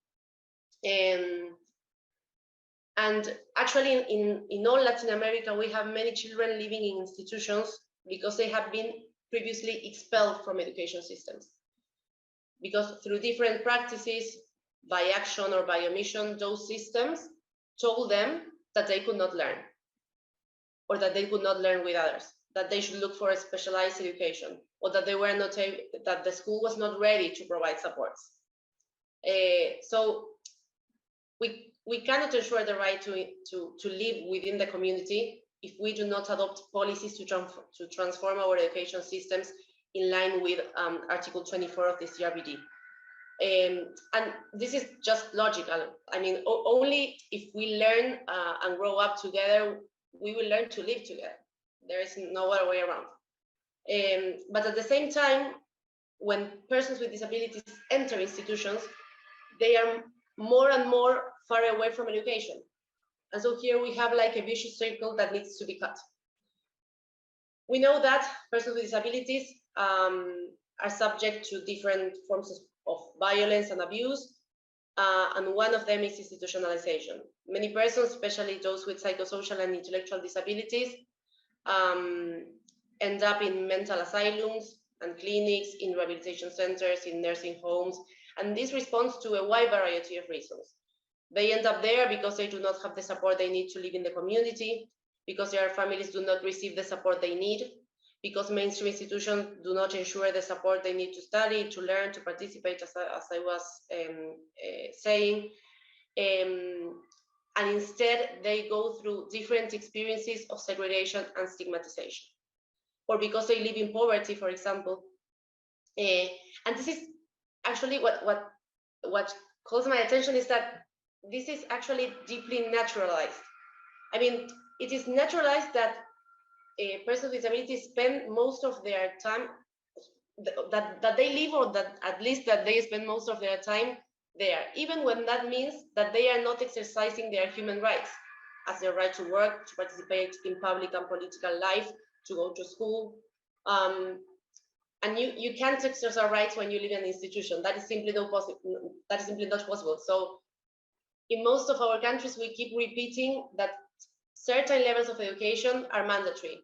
And actually in all Latin America, we have many children living in institutions because they have been previously expelled from education systems. Because through different practices, by action or by omission, those systems told them that they could not learn, or that they could not learn with others, that they should look for a specialized education, or that they were not that the school was not ready to provide supports. So we cannot ensure the right to live within the community if we do not adopt policies to transform our education systems in line with Article 24 of the CRPD. And this is just logical. I mean, only if we learn and grow up together, we will learn to live together. There is no other way around. But at the same time, when persons with disabilities enter institutions, they are more and more far away from education. And so here we have like a vicious circle that needs to be cut. We know that persons with disabilities are subject to different forms of violence and abuse, and one of them is institutionalization. Many persons, especially those with psychosocial and intellectual disabilities, end up in mental asylums and clinics, in rehabilitation centers, in nursing homes, and this responds to a wide variety of reasons. They end up there because they do not have the support they need to live in the community, because their families do not receive the support they need, because mainstream institutions do not ensure the support they need to study, to learn, to participate, as I was saying. And instead, they go through different experiences of segregation and stigmatization. Or because they live in poverty, for example. And this is actually what calls my attention, is that this is actually deeply naturalized. I mean, it is naturalized that persons with disabilities spend most of their time, that they live, or that at least that they spend most of their time there, even when that means that they are not exercising their human rights, as their right to work, to participate in public and political life, to go to school. And you can't exercise rights when you live in an institution. That is simply not possible. That is simply not possible. So in most of our countries, we keep repeating that certain levels of education are mandatory,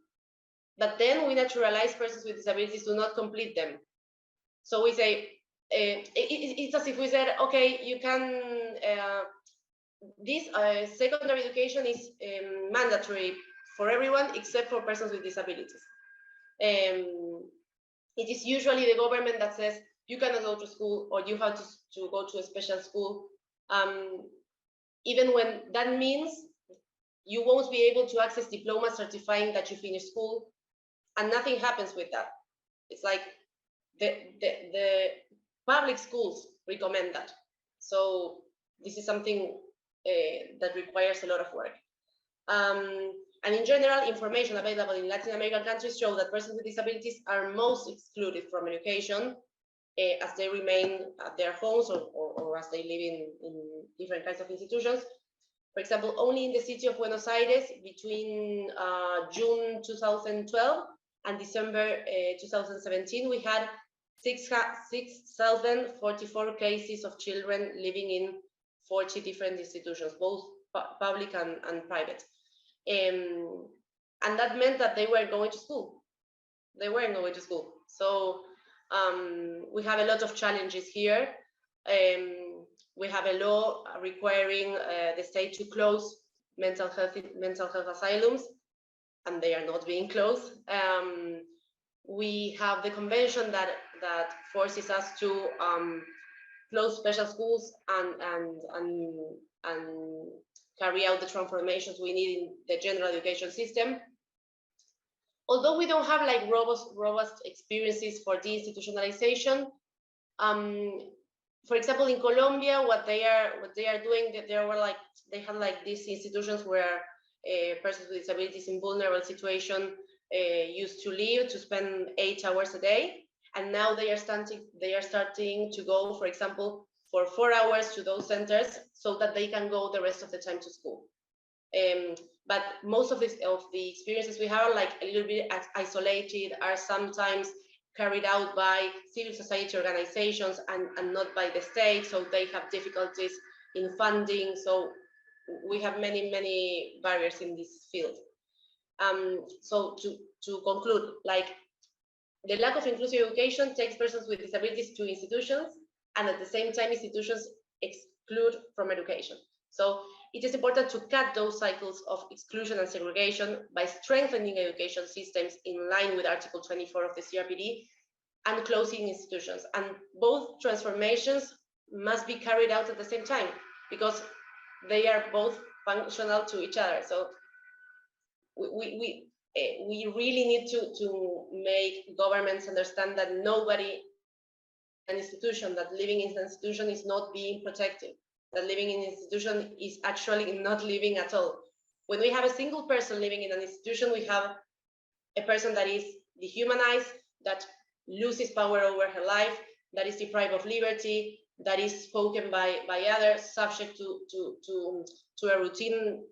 but then we naturalize persons with disabilities do not complete them. So we say, it's as if we said, okay, you can, this secondary education is mandatory for everyone except for persons with disabilities. It is usually the government that says you cannot go to school, or you have to go to a special school, even when that means you won't be able to access diplomas certifying that you finished school, and nothing happens with that. It's like the public schools recommend that. So this is something that requires a lot of work. And in general, information available in Latin American countries show that persons with disabilities are most excluded from education as they remain at their homes, or as they live in different kinds of institutions. For example, only in the city of Buenos Aires, between June 2012 and December 2017, we had 6,044 cases of children living in 40 different institutions, both public and private. And that meant that they weren't going to school. They weren't going to school. So we have a lot of challenges here. We have a law requiring the state to close mental health asylums, and they are not being closed. We have the convention that forces us to close special schools and carry out the transformations we need in the general education system. Although we don't have like robust experiences for de-institutionalization, for example, in Colombia, what they are doing, they had like these institutions where persons with disabilities in vulnerable situation used to live, to spend 8 hours a day, and now they are starting to go, for example, for 4 hours to those centers, so that they can go the rest of the time to school. But most of the experiences we have are like a little bit isolated, are sometimes carried out by civil society organizations and not by the state, so they have difficulties in funding. So we have many barriers in this field. So to conclude, like, the lack of inclusive education takes persons with disabilities to institutions, and at the same time institutions exclude from education. So it is important to cut those cycles of exclusion and segregation by strengthening education systems in line with Article 24 of the CRPD and closing institutions. And both transformations must be carried out at the same time, because they are both functional to each other. So we really need to make governments understand that nobody in an institution, that living in an institution is not being protected, that living in an institution is actually not living at all. When we have a single person living in an institution, we have a person that is dehumanized, that loses power over her life, that is deprived of liberty, that is spoken by others, subject to a routine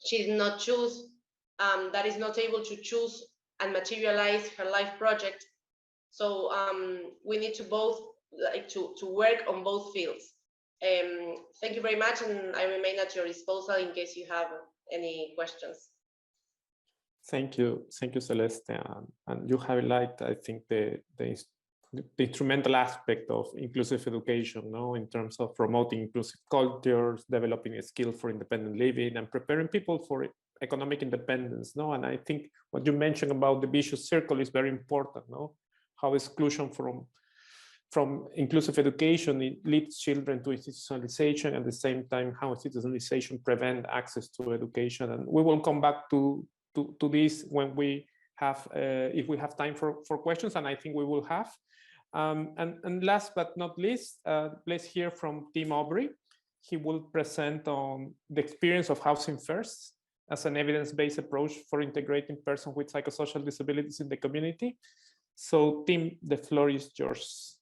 she did not choose, that is not able to choose and materialize her life project. So we need to both to work on both fields. Thank you very much, and I remain at your disposal in case you have any questions. Thank you, Celeste. And you highlight, I think, the instrumental aspect of inclusive education, no, in terms of promoting inclusive cultures, developing a skill for independent living, and preparing people for economic independence, no. And I think what you mentioned about the vicious circle is very important, no. How exclusion from inclusive education, it leads children to institutionalization, at the same time how institutionalization prevents access to education. And we will come back to this when we have, if we have time for questions, and I think we will have. And last but not least, let's hear from Tim Aubrey. He will present on the experience of Housing First as an evidence-based approach for integrating persons with psychosocial disabilities in the community. So Tim, the floor is yours.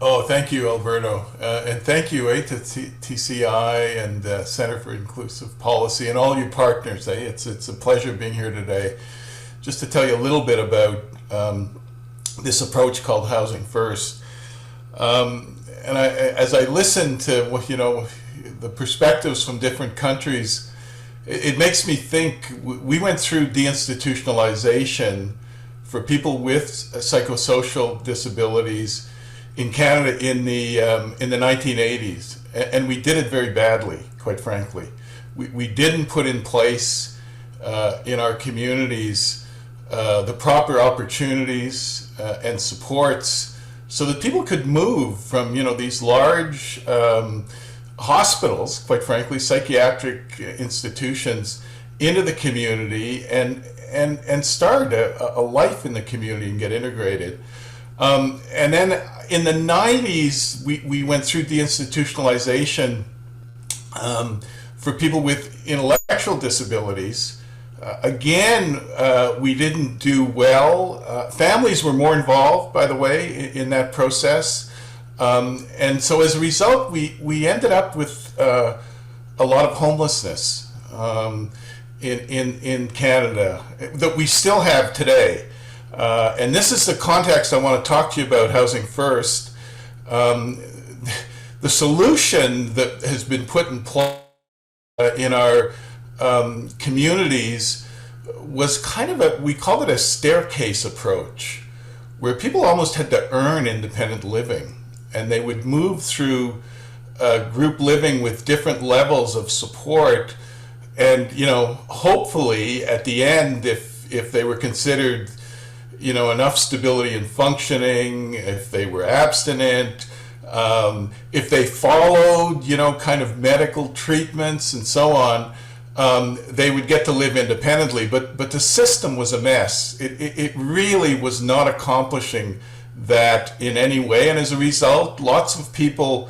Oh, thank you, Alberto. And thank you to TCI and Center for Inclusive Policy and all you partners. It's a pleasure being here today. Just to tell you a little bit about this approach called Housing First. And as I listen to the perspectives from different countries, it makes me think. We went through de-institutionalization for people with psychosocial disabilities in Canada in the 1980s, and we did it very badly, quite frankly. We didn't put in place in our communities the proper opportunities and supports so that people could move from these large hospitals, quite frankly, psychiatric institutions, into the community and start a life in the community and get integrated. And then in the 90s, we went through deinstitutionalization for people with intellectual disabilities. Again, we didn't do well. Families were more involved, by the way, in that process. And so as a result, we ended up with a lot of homelessness in Canada that we still have today. And this is the context I want to talk to you about Housing First. The solution that has been put in place in our communities was kind of we call it a staircase approach, where people almost had to earn independent living, and they would move through group living with different levels of support, and hopefully at the end, if they were considered enough stability and functioning, if they were abstinent, if they followed, kind of medical treatments and so on, they would get to live independently. But the system was a mess. It really was not accomplishing that in any way. And as a result, lots of people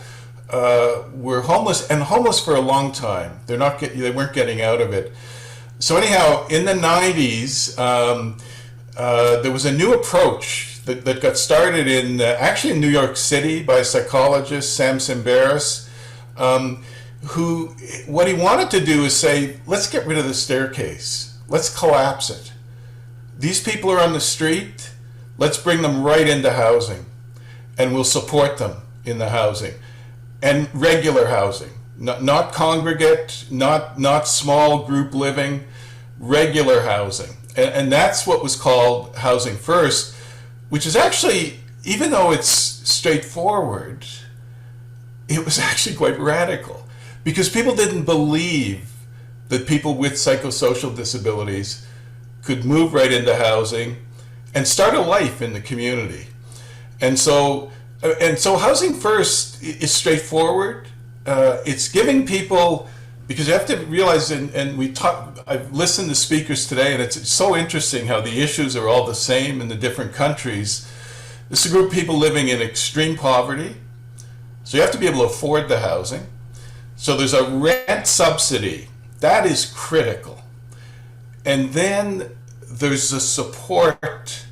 were homeless, and homeless for a long time. They weren't getting out of it. So anyhow, in the 90s, there was a new approach that got started actually in New York City by a psychologist, Sam Simbaris, what he wanted to do is say, let's get rid of the staircase. Let's collapse it. These people are on the street. Let's bring them right into housing, and we'll support them in the housing, and regular housing, not congregate, not small group living, regular housing. And that's what was called Housing First, which is actually, even though it's straightforward, it was actually quite radical, because people didn't believe that people with psychosocial disabilities could move right into housing and start a life in the community. And so Housing First is straightforward. It's giving people, because you have to realize, and I've listened to speakers today, and it's so interesting how the issues are all the same in the different countries. This is a group of people living in extreme poverty, so you have to be able to afford the housing. So there's a rent subsidy. That is critical. And then there's a support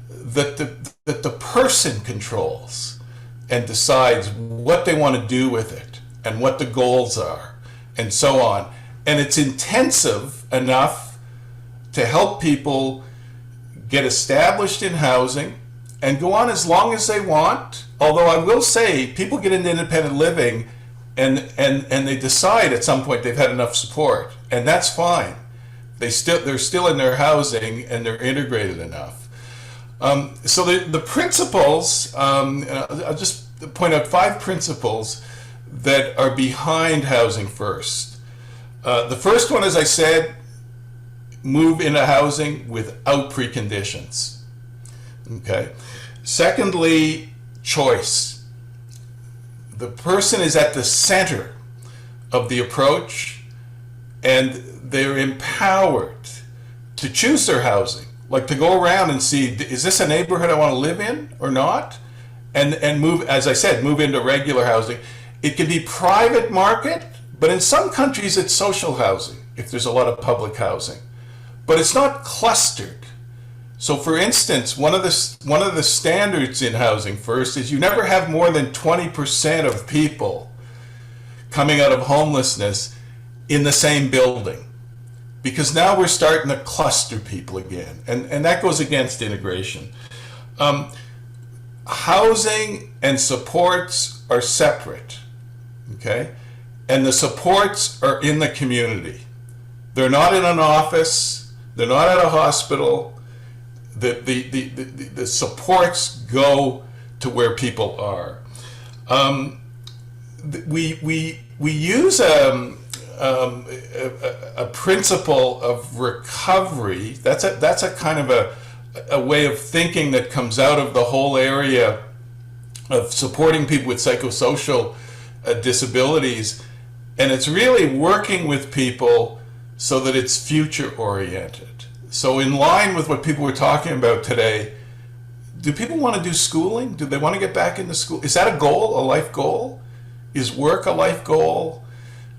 that the person controls and decides what they want to do with it and what the goals are and so on. And it's intensive enough to help people get established in housing and go on as long as they want. Although I will say, people get into independent living and they decide at some point they've had enough support, and that's fine. They're still in their housing and they're integrated enough. So the principles, I'll just point out 5 principles that are behind Housing First. The first one, as I said, move into housing without preconditions. Okay. Secondly, choice. The person is at the center of the approach, and they're empowered to choose their housing, like to go around and see, is this a neighborhood I want to live in or not? And move, as I said, move into regular housing. It can be private market, but in some countries it's social housing, if there's a lot of public housing. But it's not clustered. So for instance, one of the standards in Housing First is you never have more than 20% of people coming out of homelessness in the same building. Because now we're starting to cluster people again, and that goes against integration. Housing and supports are separate, okay? And the supports are in the community. They're not in an office, they're not at a hospital. The supports go to where people are. We use a principle of recovery. That's a kind of a way of thinking that comes out of the whole area of supporting people with psychosocial disabilities, and it's really working with people so that it's future oriented. So in line with what people were talking about today, do people want to do schooling? Do they want to get back into school? Is that a goal, a life goal? Is work a life goal?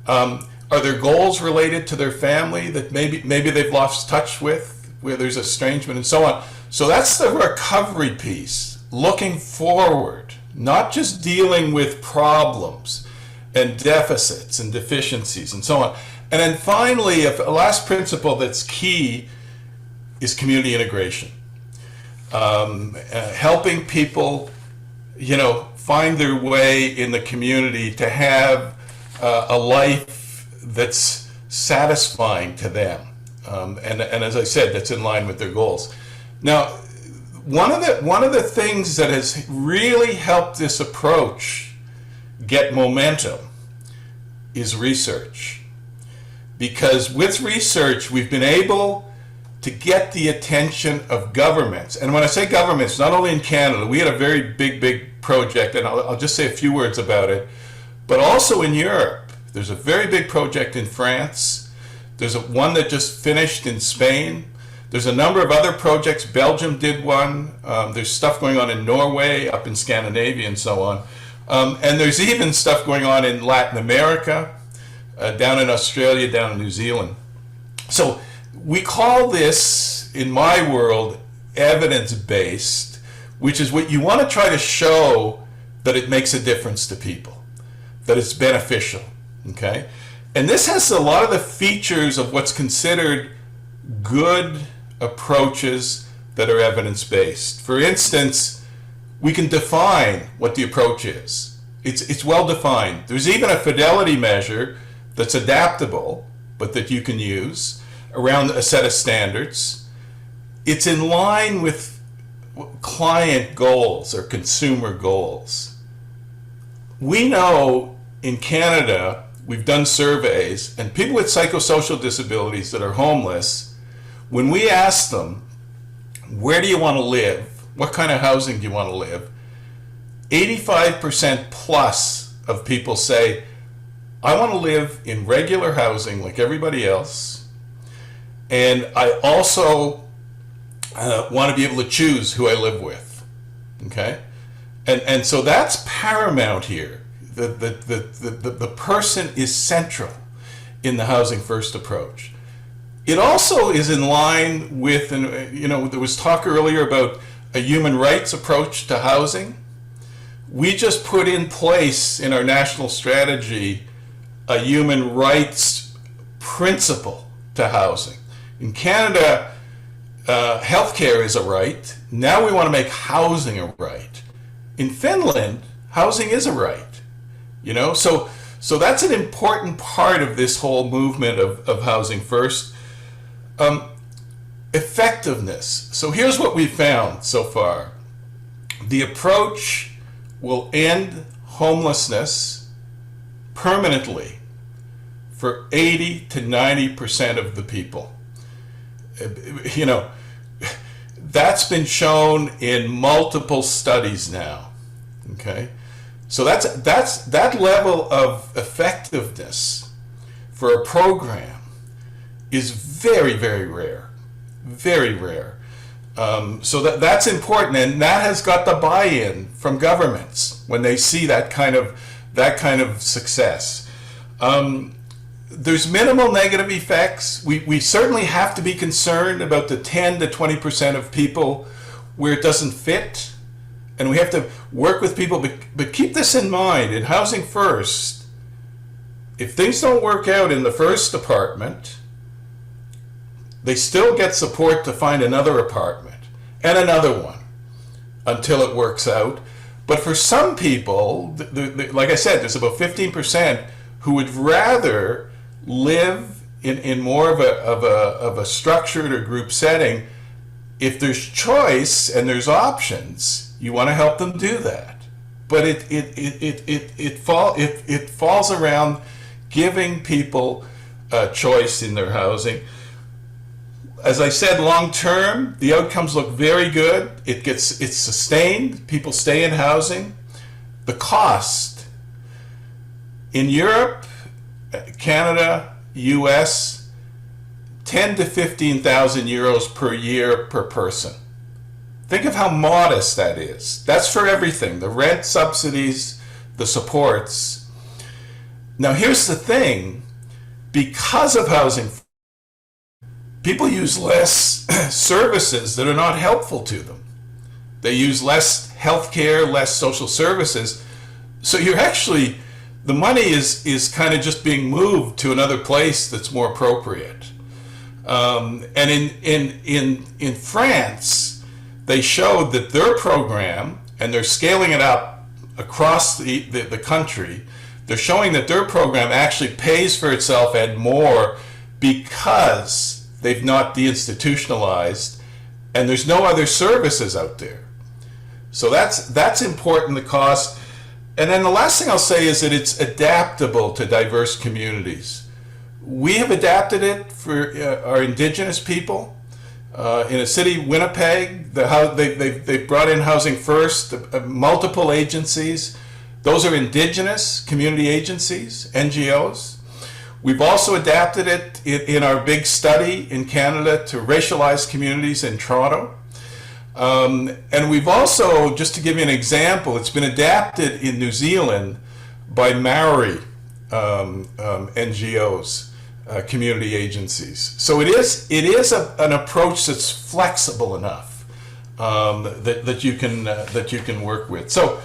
Are there goals related to their family that maybe they've lost touch with, where there's estrangement and so on? So that's the recovery piece, looking forward, not just dealing with problems and deficits and deficiencies and so on. And then finally, a last principle that's key is community integration. Helping people, find their way in the community to have a life that's satisfying to them. And as I said, that's in line with their goals. Now, one of the things that has really helped this approach get momentum is research. Because with research, we've been able to get the attention of governments. And when I say governments, not only in Canada, we had a very big project, and I'll just say a few words about it, but also in Europe. There's a very big project in France. There's one that just finished in Spain. There's a number of other projects. Belgium did one. There's stuff going on in Norway, up in Scandinavia, and so on. And there's even stuff going on in Latin America, down in Australia, down in New Zealand. So we call this, in my world, evidence-based, which is what you want to try to show that it makes a difference to people, that it's beneficial, okay? And this has a lot of the features of what's considered good approaches that are evidence-based. For instance, we can define what the approach is. It's well defined. There's even a fidelity measure that's adaptable, but that you can use around a set of standards. It's in line with client goals or consumer goals. We know in Canada, we've done surveys, and people with psychosocial disabilities that are homeless, when we ask them, where do you want to live? What kind of housing do you want to live? 85% plus of people say, I want to live in regular housing like everybody else. And I also want to be able to choose who I live with, okay? And so that's paramount here. The person is central in the Housing First approach. It also is in line with, there was talk earlier about a human rights approach to housing. We just put in place in our national strategy a human rights principle to housing. In Canada, healthcare is a right. Now we want to make housing a right. In Finland, housing is a right. So So that's an important part of this whole movement of Housing First. Effectiveness. So here's what we found so far. The approach will end homelessness permanently for 80 to 90% of the people. You know, that's been shown in multiple studies now. Okay, so that level of effectiveness for a program is very, very rare, very rare. So that's important, and that has got the buy-in from governments when they see that kind of success. There's minimal negative effects. We certainly have to be concerned about the 10 to 20% of people where it doesn't fit, and we have to work with people. But keep this in mind: in Housing First, if things don't work out in the first apartment, they still get support to find another apartment and another one until it works out. But for some people, like I said, there's about 15% who would rather live in more of a structured or group setting. If there's choice and there's options, you want to help them do that. But it falls around giving people a choice in their housing. As I said, long term, the outcomes look very good. It's sustained. People stay in housing. The cost in Europe, Canada, US, 10 to 15,000 euros per year per person. Think of how modest that is. That's for everything: the rent, subsidies, the supports. Now here's the thing: because of housing, people use less services that are not helpful to them. They use less healthcare, less social services. So you're actually, the money is kind of just being moved to another place that's more appropriate. And in France, they showed that their program, and they're scaling it up across the country, they're showing that their program actually pays for itself and more because they've not deinstitutionalized, and there's no other services out there. So that's important, the cost. And then the last thing I'll say is that it's adaptable to diverse communities. We have adapted it for our Indigenous people. In a city, Winnipeg, they've brought in Housing First, multiple agencies. Those are Indigenous community agencies, NGOs. We've also adapted it in our big study in Canada to racialized communities in Toronto. And we've also, just to give you an example, it's been adapted in New Zealand by Maori NGOs, community agencies. So it is an approach that's flexible enough that you can work with. So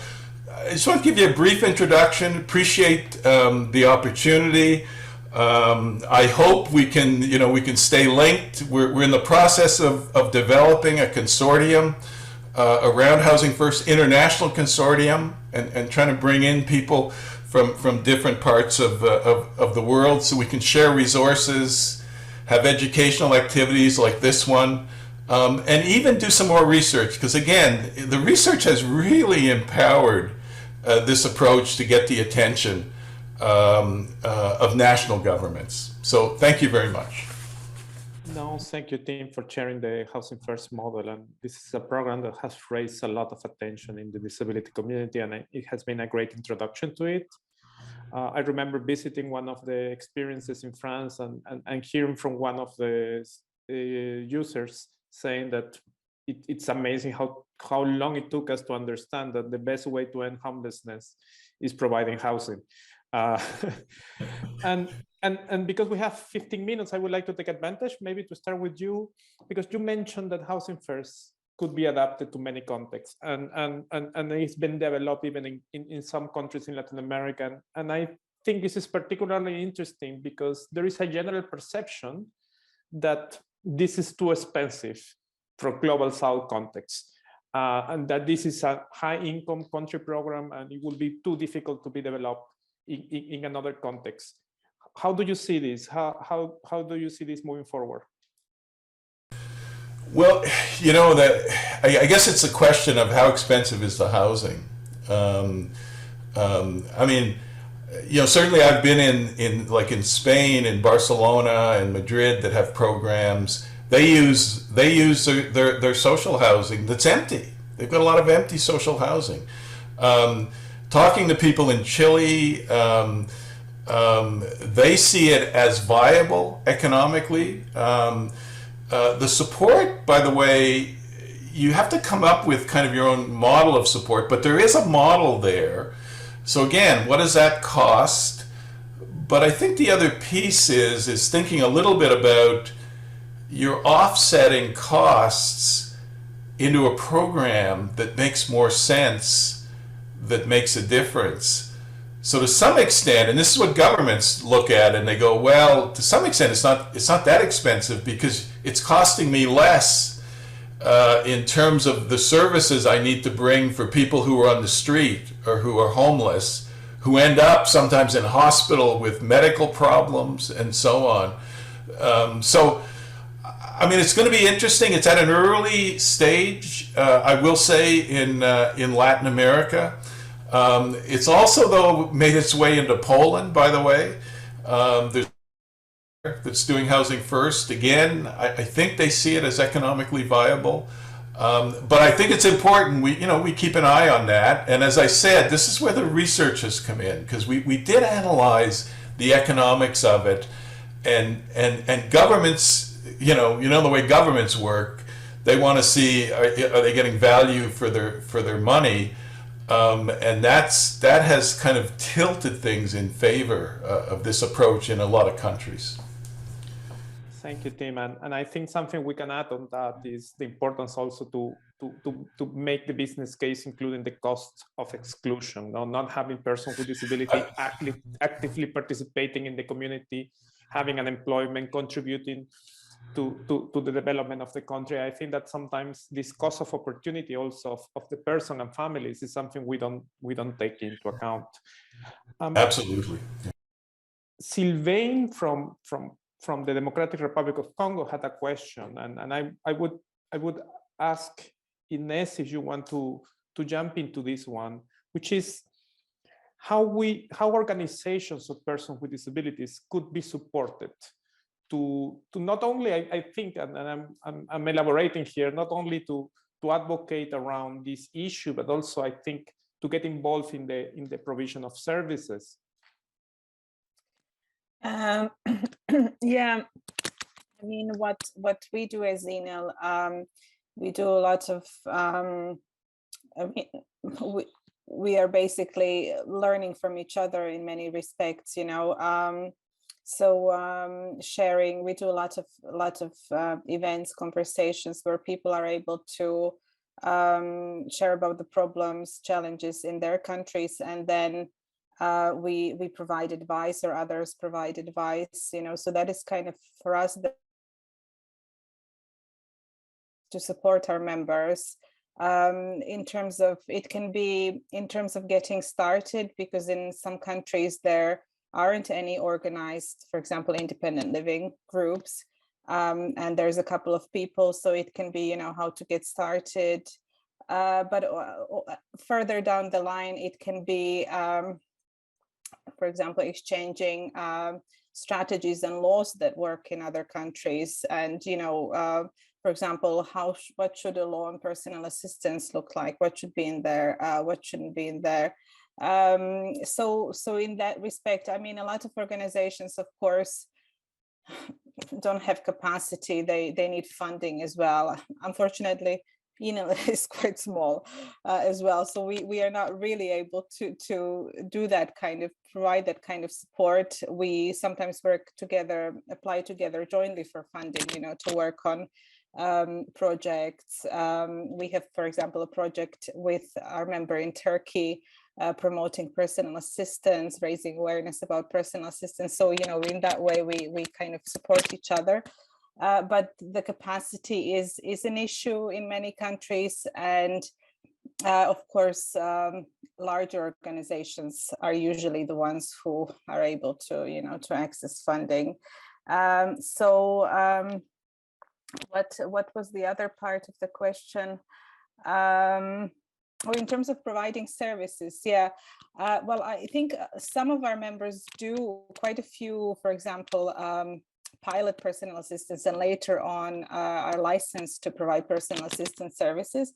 I just want to give you a brief introduction. Appreciate the opportunity. I hope we can stay linked. We're in the process of developing a consortium around Housing First, international consortium, and trying to bring in people from different parts of the world so we can share resources, have educational activities like this one, and even do some more research, because again, the research has really empowered this approach to get the attention of national governments. So thank you very much. No, thank you, Tim, for sharing the Housing First model. And this is a program that has raised a lot of attention in the disability community, and it has been a great introduction to it. I remember visiting one of the experiences in France and hearing from one of the users saying that it's amazing how long it took us to understand that the best way to end homelessness is providing housing. And because we have 15 minutes, I would like to take advantage maybe to start with you, because you mentioned that Housing First could be adapted to many contexts, and it's been developed even in some countries in Latin America. And I think this is particularly interesting because there is a general perception that this is too expensive for global South context, and that this is a high income country program and it will be too difficult to be developed in another context. How do you see this? How do you see this moving forward? Well, you know, that I guess it's a question of how expensive is the housing. I mean, you know, certainly I've been in Spain, in Barcelona, and Madrid that have programs. They use their social housing that's empty. They've got a lot of empty social housing. Talking to people in Chile, they see it as viable economically. The support, by the way, you have to come up with kind of your own model of support, but there is a model there. So again, what does that cost? But I think the other piece is thinking a little bit about your offsetting costs into a program that makes more sense, that makes a difference. So to some extent, and this is what governments look at, and they go, well, to some extent, it's not that expensive because it's costing me less in terms of the services I need to bring for people who are on the street or who are homeless, who end up sometimes in hospital with medical problems and so on. So, I mean, it's going to be interesting. It's at an early stage, I will say, in Latin America. It's also, though, made its way into Poland, by the way. There's that's doing housing first. Again, I think they see it as economically viable. But I think it's important we keep an eye on that. And as I said, this is where the research has come in, because we did analyze the economics of it, and governments, you know the way governments work, they want to see are they getting value for their money. And that has kind of tilted things in favor of this approach in a lot of countries. Thank you, Tim. And I think something we can add on that is the importance also to make the business case, including the cost of exclusion, not having persons with disability actively participating in the community, having an employment, contributing to the development of the country. I think that sometimes this cost of opportunity also of the person and families is something we don't take into account. Absolutely. Sylvain from the Democratic Republic of Congo had a question, and I would ask Ines if you want to jump into this one, which is how organizations of persons with disabilities could be supported to not only, I think, and I'm elaborating here, not only to advocate around this issue, but also I think to get involved in the provision of services. Yeah, I mean, what we do as ENEL, we do a lot of, I mean, we are basically learning from each other in many respects, so sharing, we do a lot of events, conversations where people are able to share about the problems, challenges in their countries, and then we provide advice, or others provide advice, so that is kind of for us to support our members. In terms of, it can be in terms of getting started, because in some countries there aren't any organized, for example, independent living groups, and there's a couple of people, so it can be, how to get started. But further down the line, it can be, for example, exchanging strategies and laws that work in other countries, and for example, what should a law on personal assistance look like? What should be in there? What shouldn't be in there? So in that respect, I mean, a lot of organizations, of course, don't have capacity. They need funding as well. Unfortunately, is quite small as well. So we are not really able to do that kind of, provide that kind of support. We sometimes work together, apply together jointly for funding, to work on projects. We have, for example, a project with our member in Turkey, promoting personal assistance, raising awareness about personal assistance. So, in that way, we kind of support each other. But the capacity is an issue in many countries, and of course, larger organizations are usually the ones who are able to, to access funding. What was the other part of the question? Or in terms of providing services, yeah. Well, I think some of our members do quite a few, for example, pilot personal assistance, and later on are licensed to provide personal assistance services.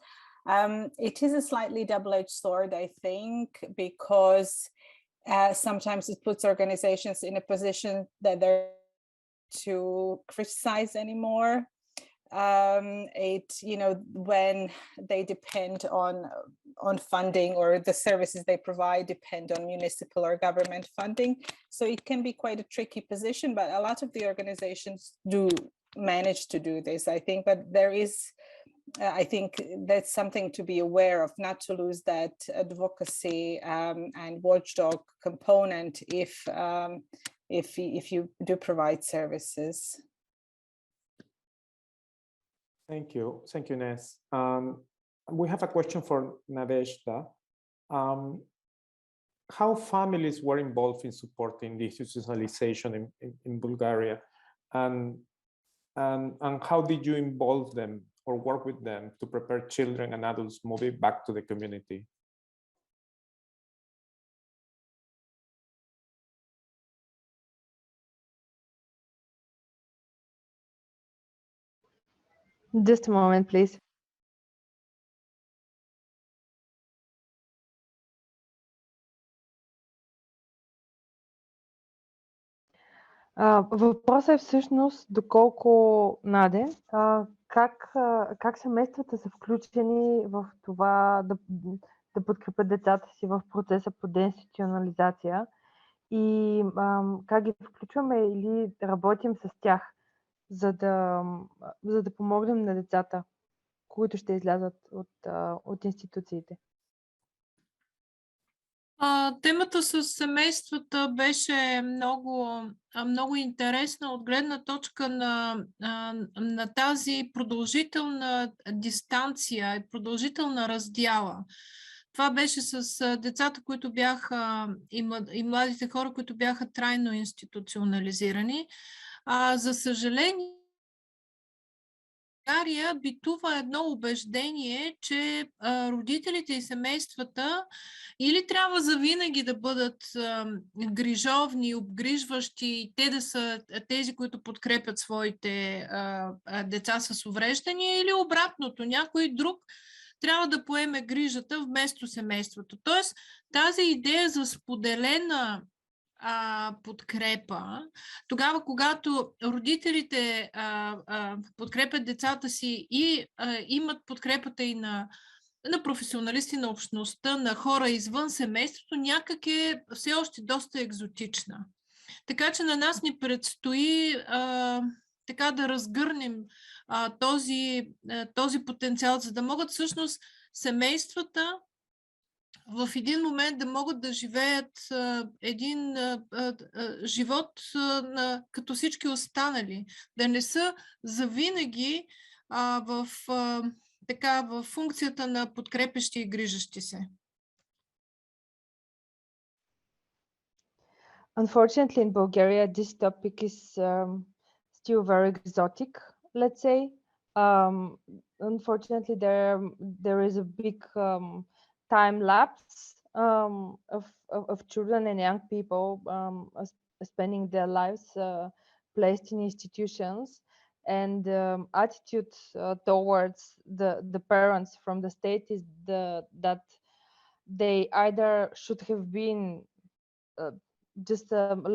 It is a slightly double-edged sword, I think, because sometimes it puts organizations in a position that they're to criticize anymore. When they depend on funding, or the services they provide depend on municipal or government funding. So it can be quite a tricky position, but a lot of the organizations do manage to do this, I think. But there is, I think that's something to be aware of, not to lose that advocacy and watchdog component if you do provide services. Thank you, Nes. We have a question for Nadezhda. How families were involved in supporting de-institutionalization in Bulgaria, and how did you involve them or work with them to prepare children and adults moving back to the community? Just a moment, please. Въпросът е всъщност доколко, Наде, как семействата са включени в това да подкрепят децата си в процеса по деинституционализация и как ги включваме или работим с тях, за да помогнем на децата, които ще излязат от институциите. Темата с семействата беше много интересна от гледна точка на тази продължителна дистанция и продължителна раздяла. Това беше с децата, които бяха и младите хора, които бяха трайно институционализирани. За съжаление, в България битува едно убеждение, че родителите и семействата или трябва завинаги да бъдат грижовни, обгрижващи, те да са тези, които подкрепят своите деца с увреждания, или обратното, някой друг трябва да поеме грижата вместо семейството. Тоест, тази идея за споделена подкрепа, тогава когато родителите подкрепят децата си и имат подкрепата и на професионалисти на общността, на хора извън семейството, някак е все още доста екзотична. Така че на нас ни предстои така да разгърнем този потенциал, за да могат всъщност семействата в един момент да могат да живеят един живот като всички останали, да не са завинаги в функцията на подкрепящи и грижащи се. Unfortunately, in Bulgaria, this topic is still very exotic, let's say. Unfortunately, there is a big time lapse of children and young people spending their lives placed in institutions, and attitude towards the parents from the state is that they either should have been just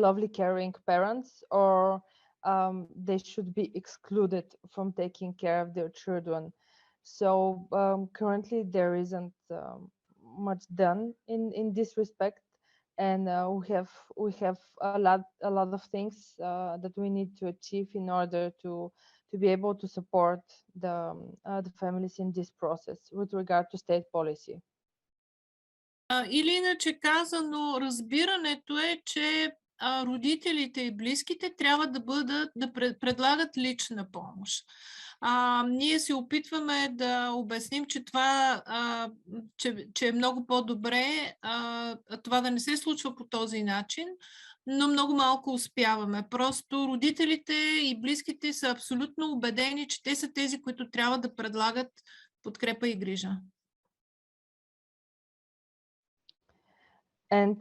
lovely caring parents, or they should be excluded from taking care of their children. So currently there isn't much done in this respect, and we have a lot of things that we need to achieve in order to be able to support the families in this process with regard to state policy. Или иначе казано, разбирането е, че родителите и близките трябва да предлагат лична помощ. Ние се опитваме да обясним, че това че е много по-добре това да не се случва по този начин, но много малко успяваме. Просто родителите и близките са абсолютно убедени, че те са тези, които трябва да предлагат подкрепа и грижа. And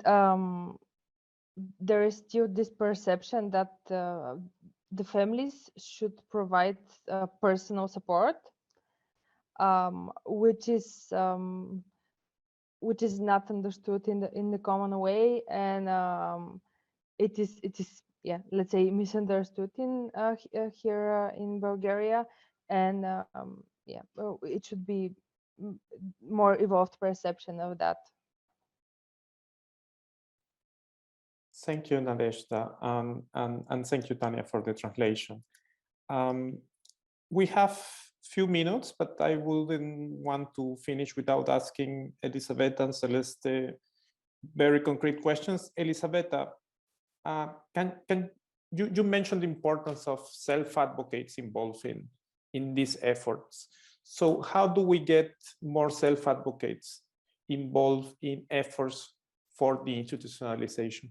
there is still this perception that the families should provide personal support, which is not understood in the common way, and it is yeah, let's say misunderstood in here in Bulgaria, and yeah, it should be more evolved perception of that. Thank you, Nadezhda, and thank you, Tanya, for the translation. We have few minutes, but I wouldn't want to finish without asking Elisabetta and Celeste very concrete questions. Elisabetta, you mentioned the importance of self-advocates involved in these efforts. So how do we get more self-advocates involved in efforts for the institutionalization?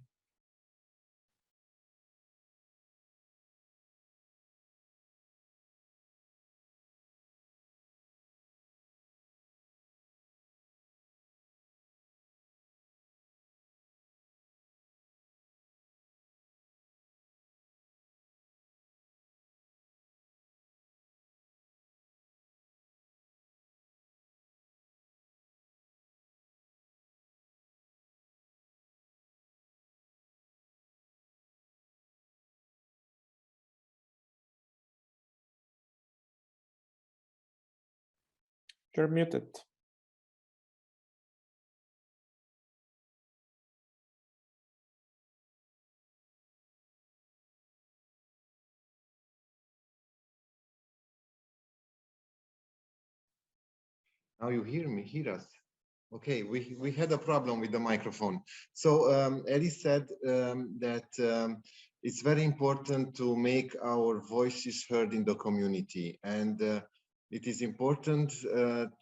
You're muted. Now you hear us. Okay, we had a problem with the microphone. So Ellie said that it's very important to make our voices heard in the community, and it is important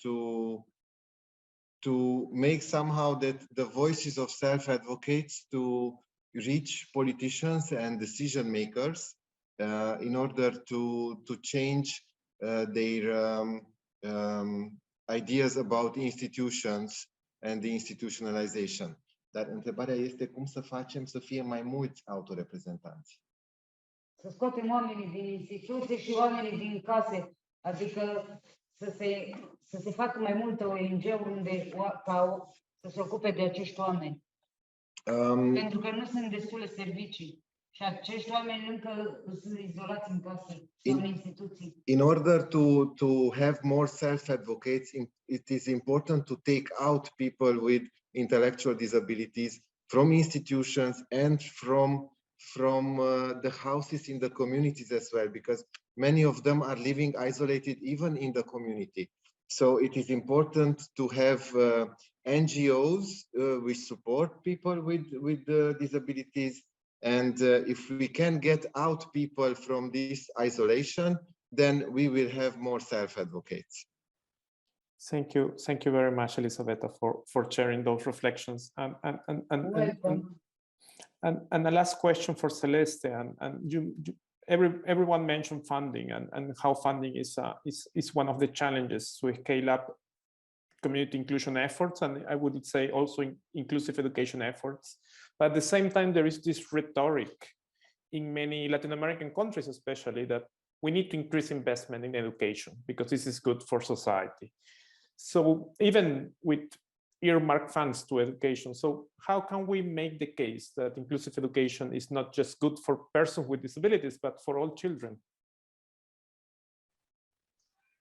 to make somehow that the voices of self-advocates to reach politicians and decision makers in order to change their ideas about institutions and the institutionalization. Dar întrebarea este cum să facem să fie mai mulți autoreprezentanți. Să scoatem oamenii din instituții și oamenii din case, adică să se facă mai multe ONG-uri unde să se ocupe de acești oameni. Pentru că nu sunt destule servicii și acești oameni încă sunt izolați în case sau în instituții. In order to have more self-advocates, it is important to take out people with intellectual disabilities from institutions and from the houses in the communities as well, because many of them are living isolated even in the community. So it is important to have NGOs which support people with disabilities, and if we can get out people from this isolation, then we will have more self-advocates. Thank you very much, Elisabetta, for sharing those reflections. And the last question for Celeste, everyone mentioned funding and how funding is one of the challenges to scale up community inclusion efforts, and I would say also inclusive education efforts. But at the same time, there is this rhetoric in many Latin American countries, especially, that we need to increase investment in education because this is good for society. So even with earmark funds to education, so how can we make the case that inclusive education is not just good for persons with disabilities, but for all children?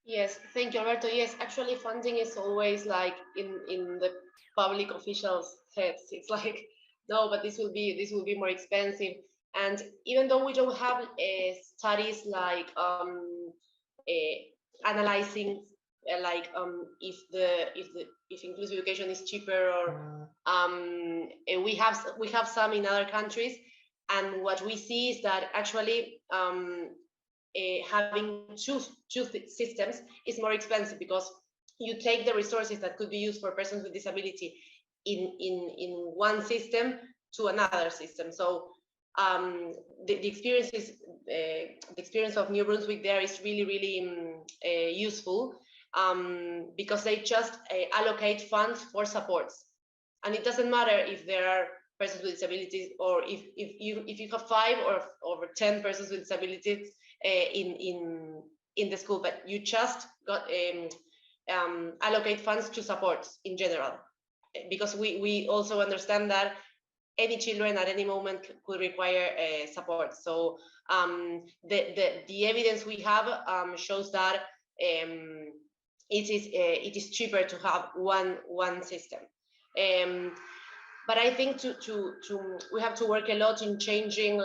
Yes, thank you, Alberto. Yes, actually funding is always like in the public officials' heads. It's like, no, but this will be more expensive. And even though we don't have studies like analyzing if inclusive education is cheaper, or we have some in other countries. And what we see is that actually having two systems is more expensive, because you take the resources that could be used for persons with disability in one system to another system. So the experience of New Brunswick there is really useful, because they just allocate funds for supports, and it doesn't matter if there are persons with disabilities, or if you have 5 or over 10 persons with disabilities in the school, but you just got allocate funds to supports in general, because we also understand that any children at any moment could require support. So the evidence we have shows that it is cheaper to have one system. But I think we have to work a lot in changing,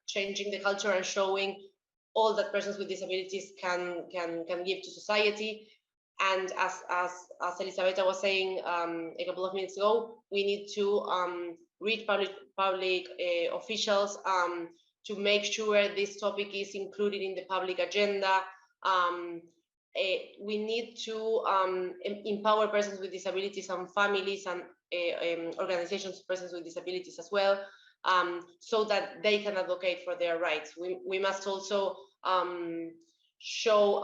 changing the culture and showing all that persons with disabilities can give to society. And as Elisabetta was saying a couple of minutes ago, we need to reach public officials to make sure this topic is included in the public agenda. We need to empower persons with disabilities and families and organizations of persons with disabilities as well, so that they can advocate for their rights. We must also show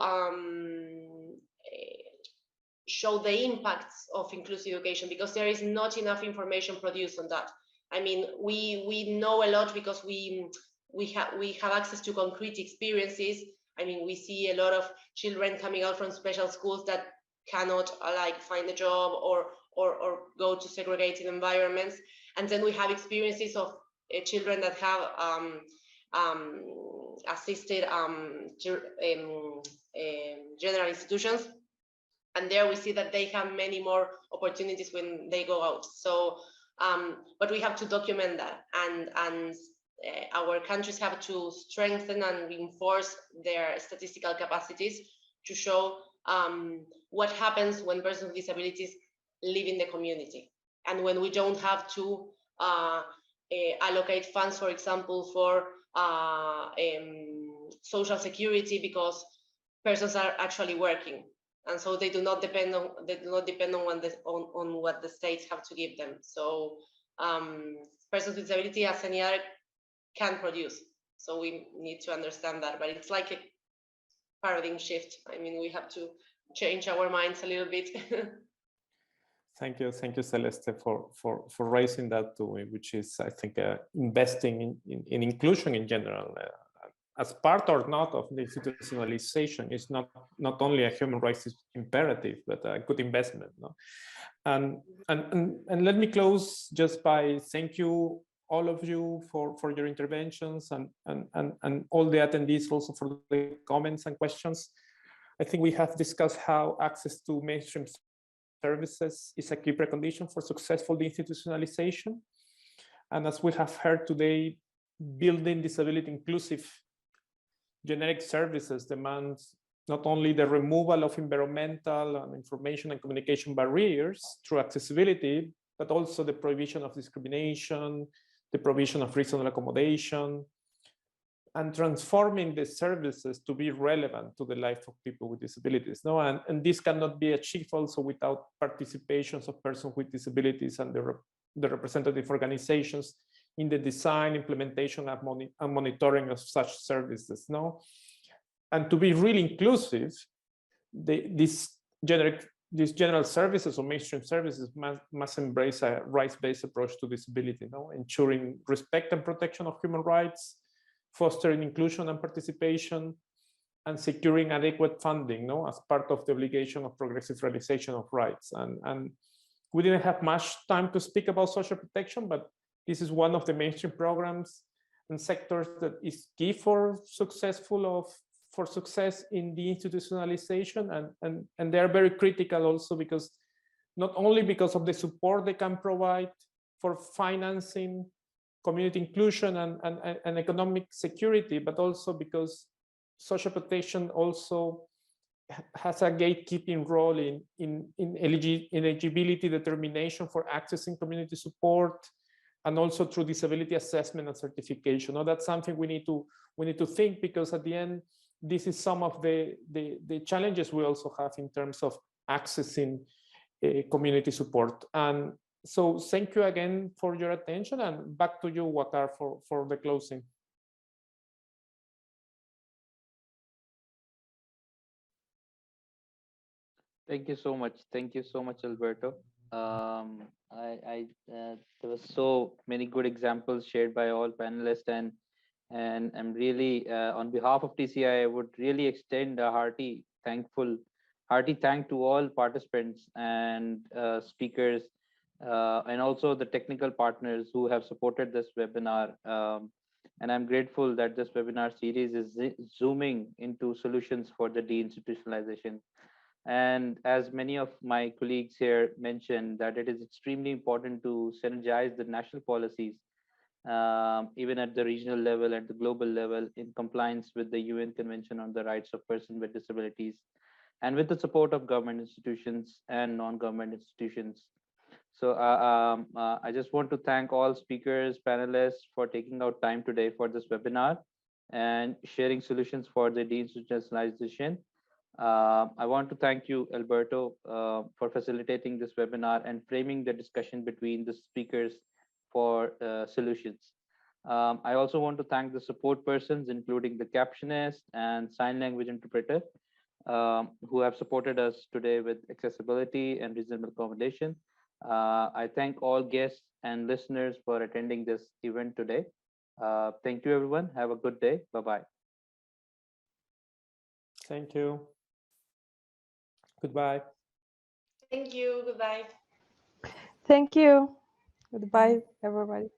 the impacts of inclusive education, because there is not enough information produced on that. I mean, we know a lot because we have access to concrete experiences. I mean, we see a lot of children coming out from special schools that cannot find a job or go to segregated environments, and then we have experiences of children that have assisted general institutions, and there we see that they have many more opportunities when they go out. So but we have to document that, and our countries have to strengthen and reinforce their statistical capacities to show what happens when persons with disabilities live in the community, and when we don't have to allocate funds, for example, for social security, because persons are actually working, and so they do not depend on what the states have to give them. So persons with disability, as any other, can produce. So we need to understand that, but it's like a paradigm shift. I mean, we have to change our minds a little bit. Thank you, Celeste, for raising that too, which is, I think, investing in inclusion in general, as part or not of the institutionalization, is not only a human rights imperative, but a good investment. No? And let me close just by thank you all of you for your interventions, and all the attendees also for the comments and questions. I think we have discussed how access to mainstream services is a key precondition for successful deinstitutionalization. And as we have heard today, building disability inclusive generic services demands not only the removal of environmental and information and communication barriers through accessibility, but also the prohibition of discrimination, the provision of reasonable accommodation, and transforming the services to be relevant to the life of people with disabilities. No? And this cannot be achieved also without participations of persons with disabilities and the representative organizations in the design, implementation, and monitoring of such services. No? And to be really inclusive, these general services or mainstream services must embrace a rights-based approach to disability, no? Ensuring respect and protection of human rights, fostering inclusion and participation, and securing adequate funding, no, as part of the obligation of progressive realization of rights. And we didn't have much time to speak about social protection, but this is one of the mainstream programs and sectors that is key for success in the institutionalization, and they are very critical also, because not only because of the support they can provide for financing community inclusion and economic security, but also because social protection also has a gatekeeping role in eligibility determination for accessing community support, and also through disability assessment and certification. Now, that's something we need to think, because at the end, this is some of the challenges we also have in terms of accessing community support. And so thank you again for your attention, and back to you, Wakar, for the closing. Thank you so much. Thank you so much, Alberto. There were so many good examples shared by all panelists, and I'm really, on behalf of TCI, I would really extend a hearty thank to all participants and speakers, and also the technical partners who have supported this webinar. And I'm grateful that this webinar series is zooming into solutions for the de-institutionalization. And as many of my colleagues here mentioned, that it is extremely important to synergize the national policies, even at the regional level and the global level, in compliance with the UN Convention on the Rights of Persons with Disabilities, and with the support of government institutions and non-government institutions. So I just want to thank all speakers, panelists for taking out time today for this webinar and sharing solutions for the de-institutionalization. I want to thank you, Alberto, for facilitating this webinar and framing the discussion between the speakers for solutions. I also want to thank the support persons, including the captionist and sign language interpreter, who have supported us today with accessibility and reasonable accommodation. I thank all guests and listeners for attending this event today. Thank you, everyone. Have a good day. Bye-bye. Thank you. Goodbye. Thank you. Goodbye. Thank you. Goodbye, everybody.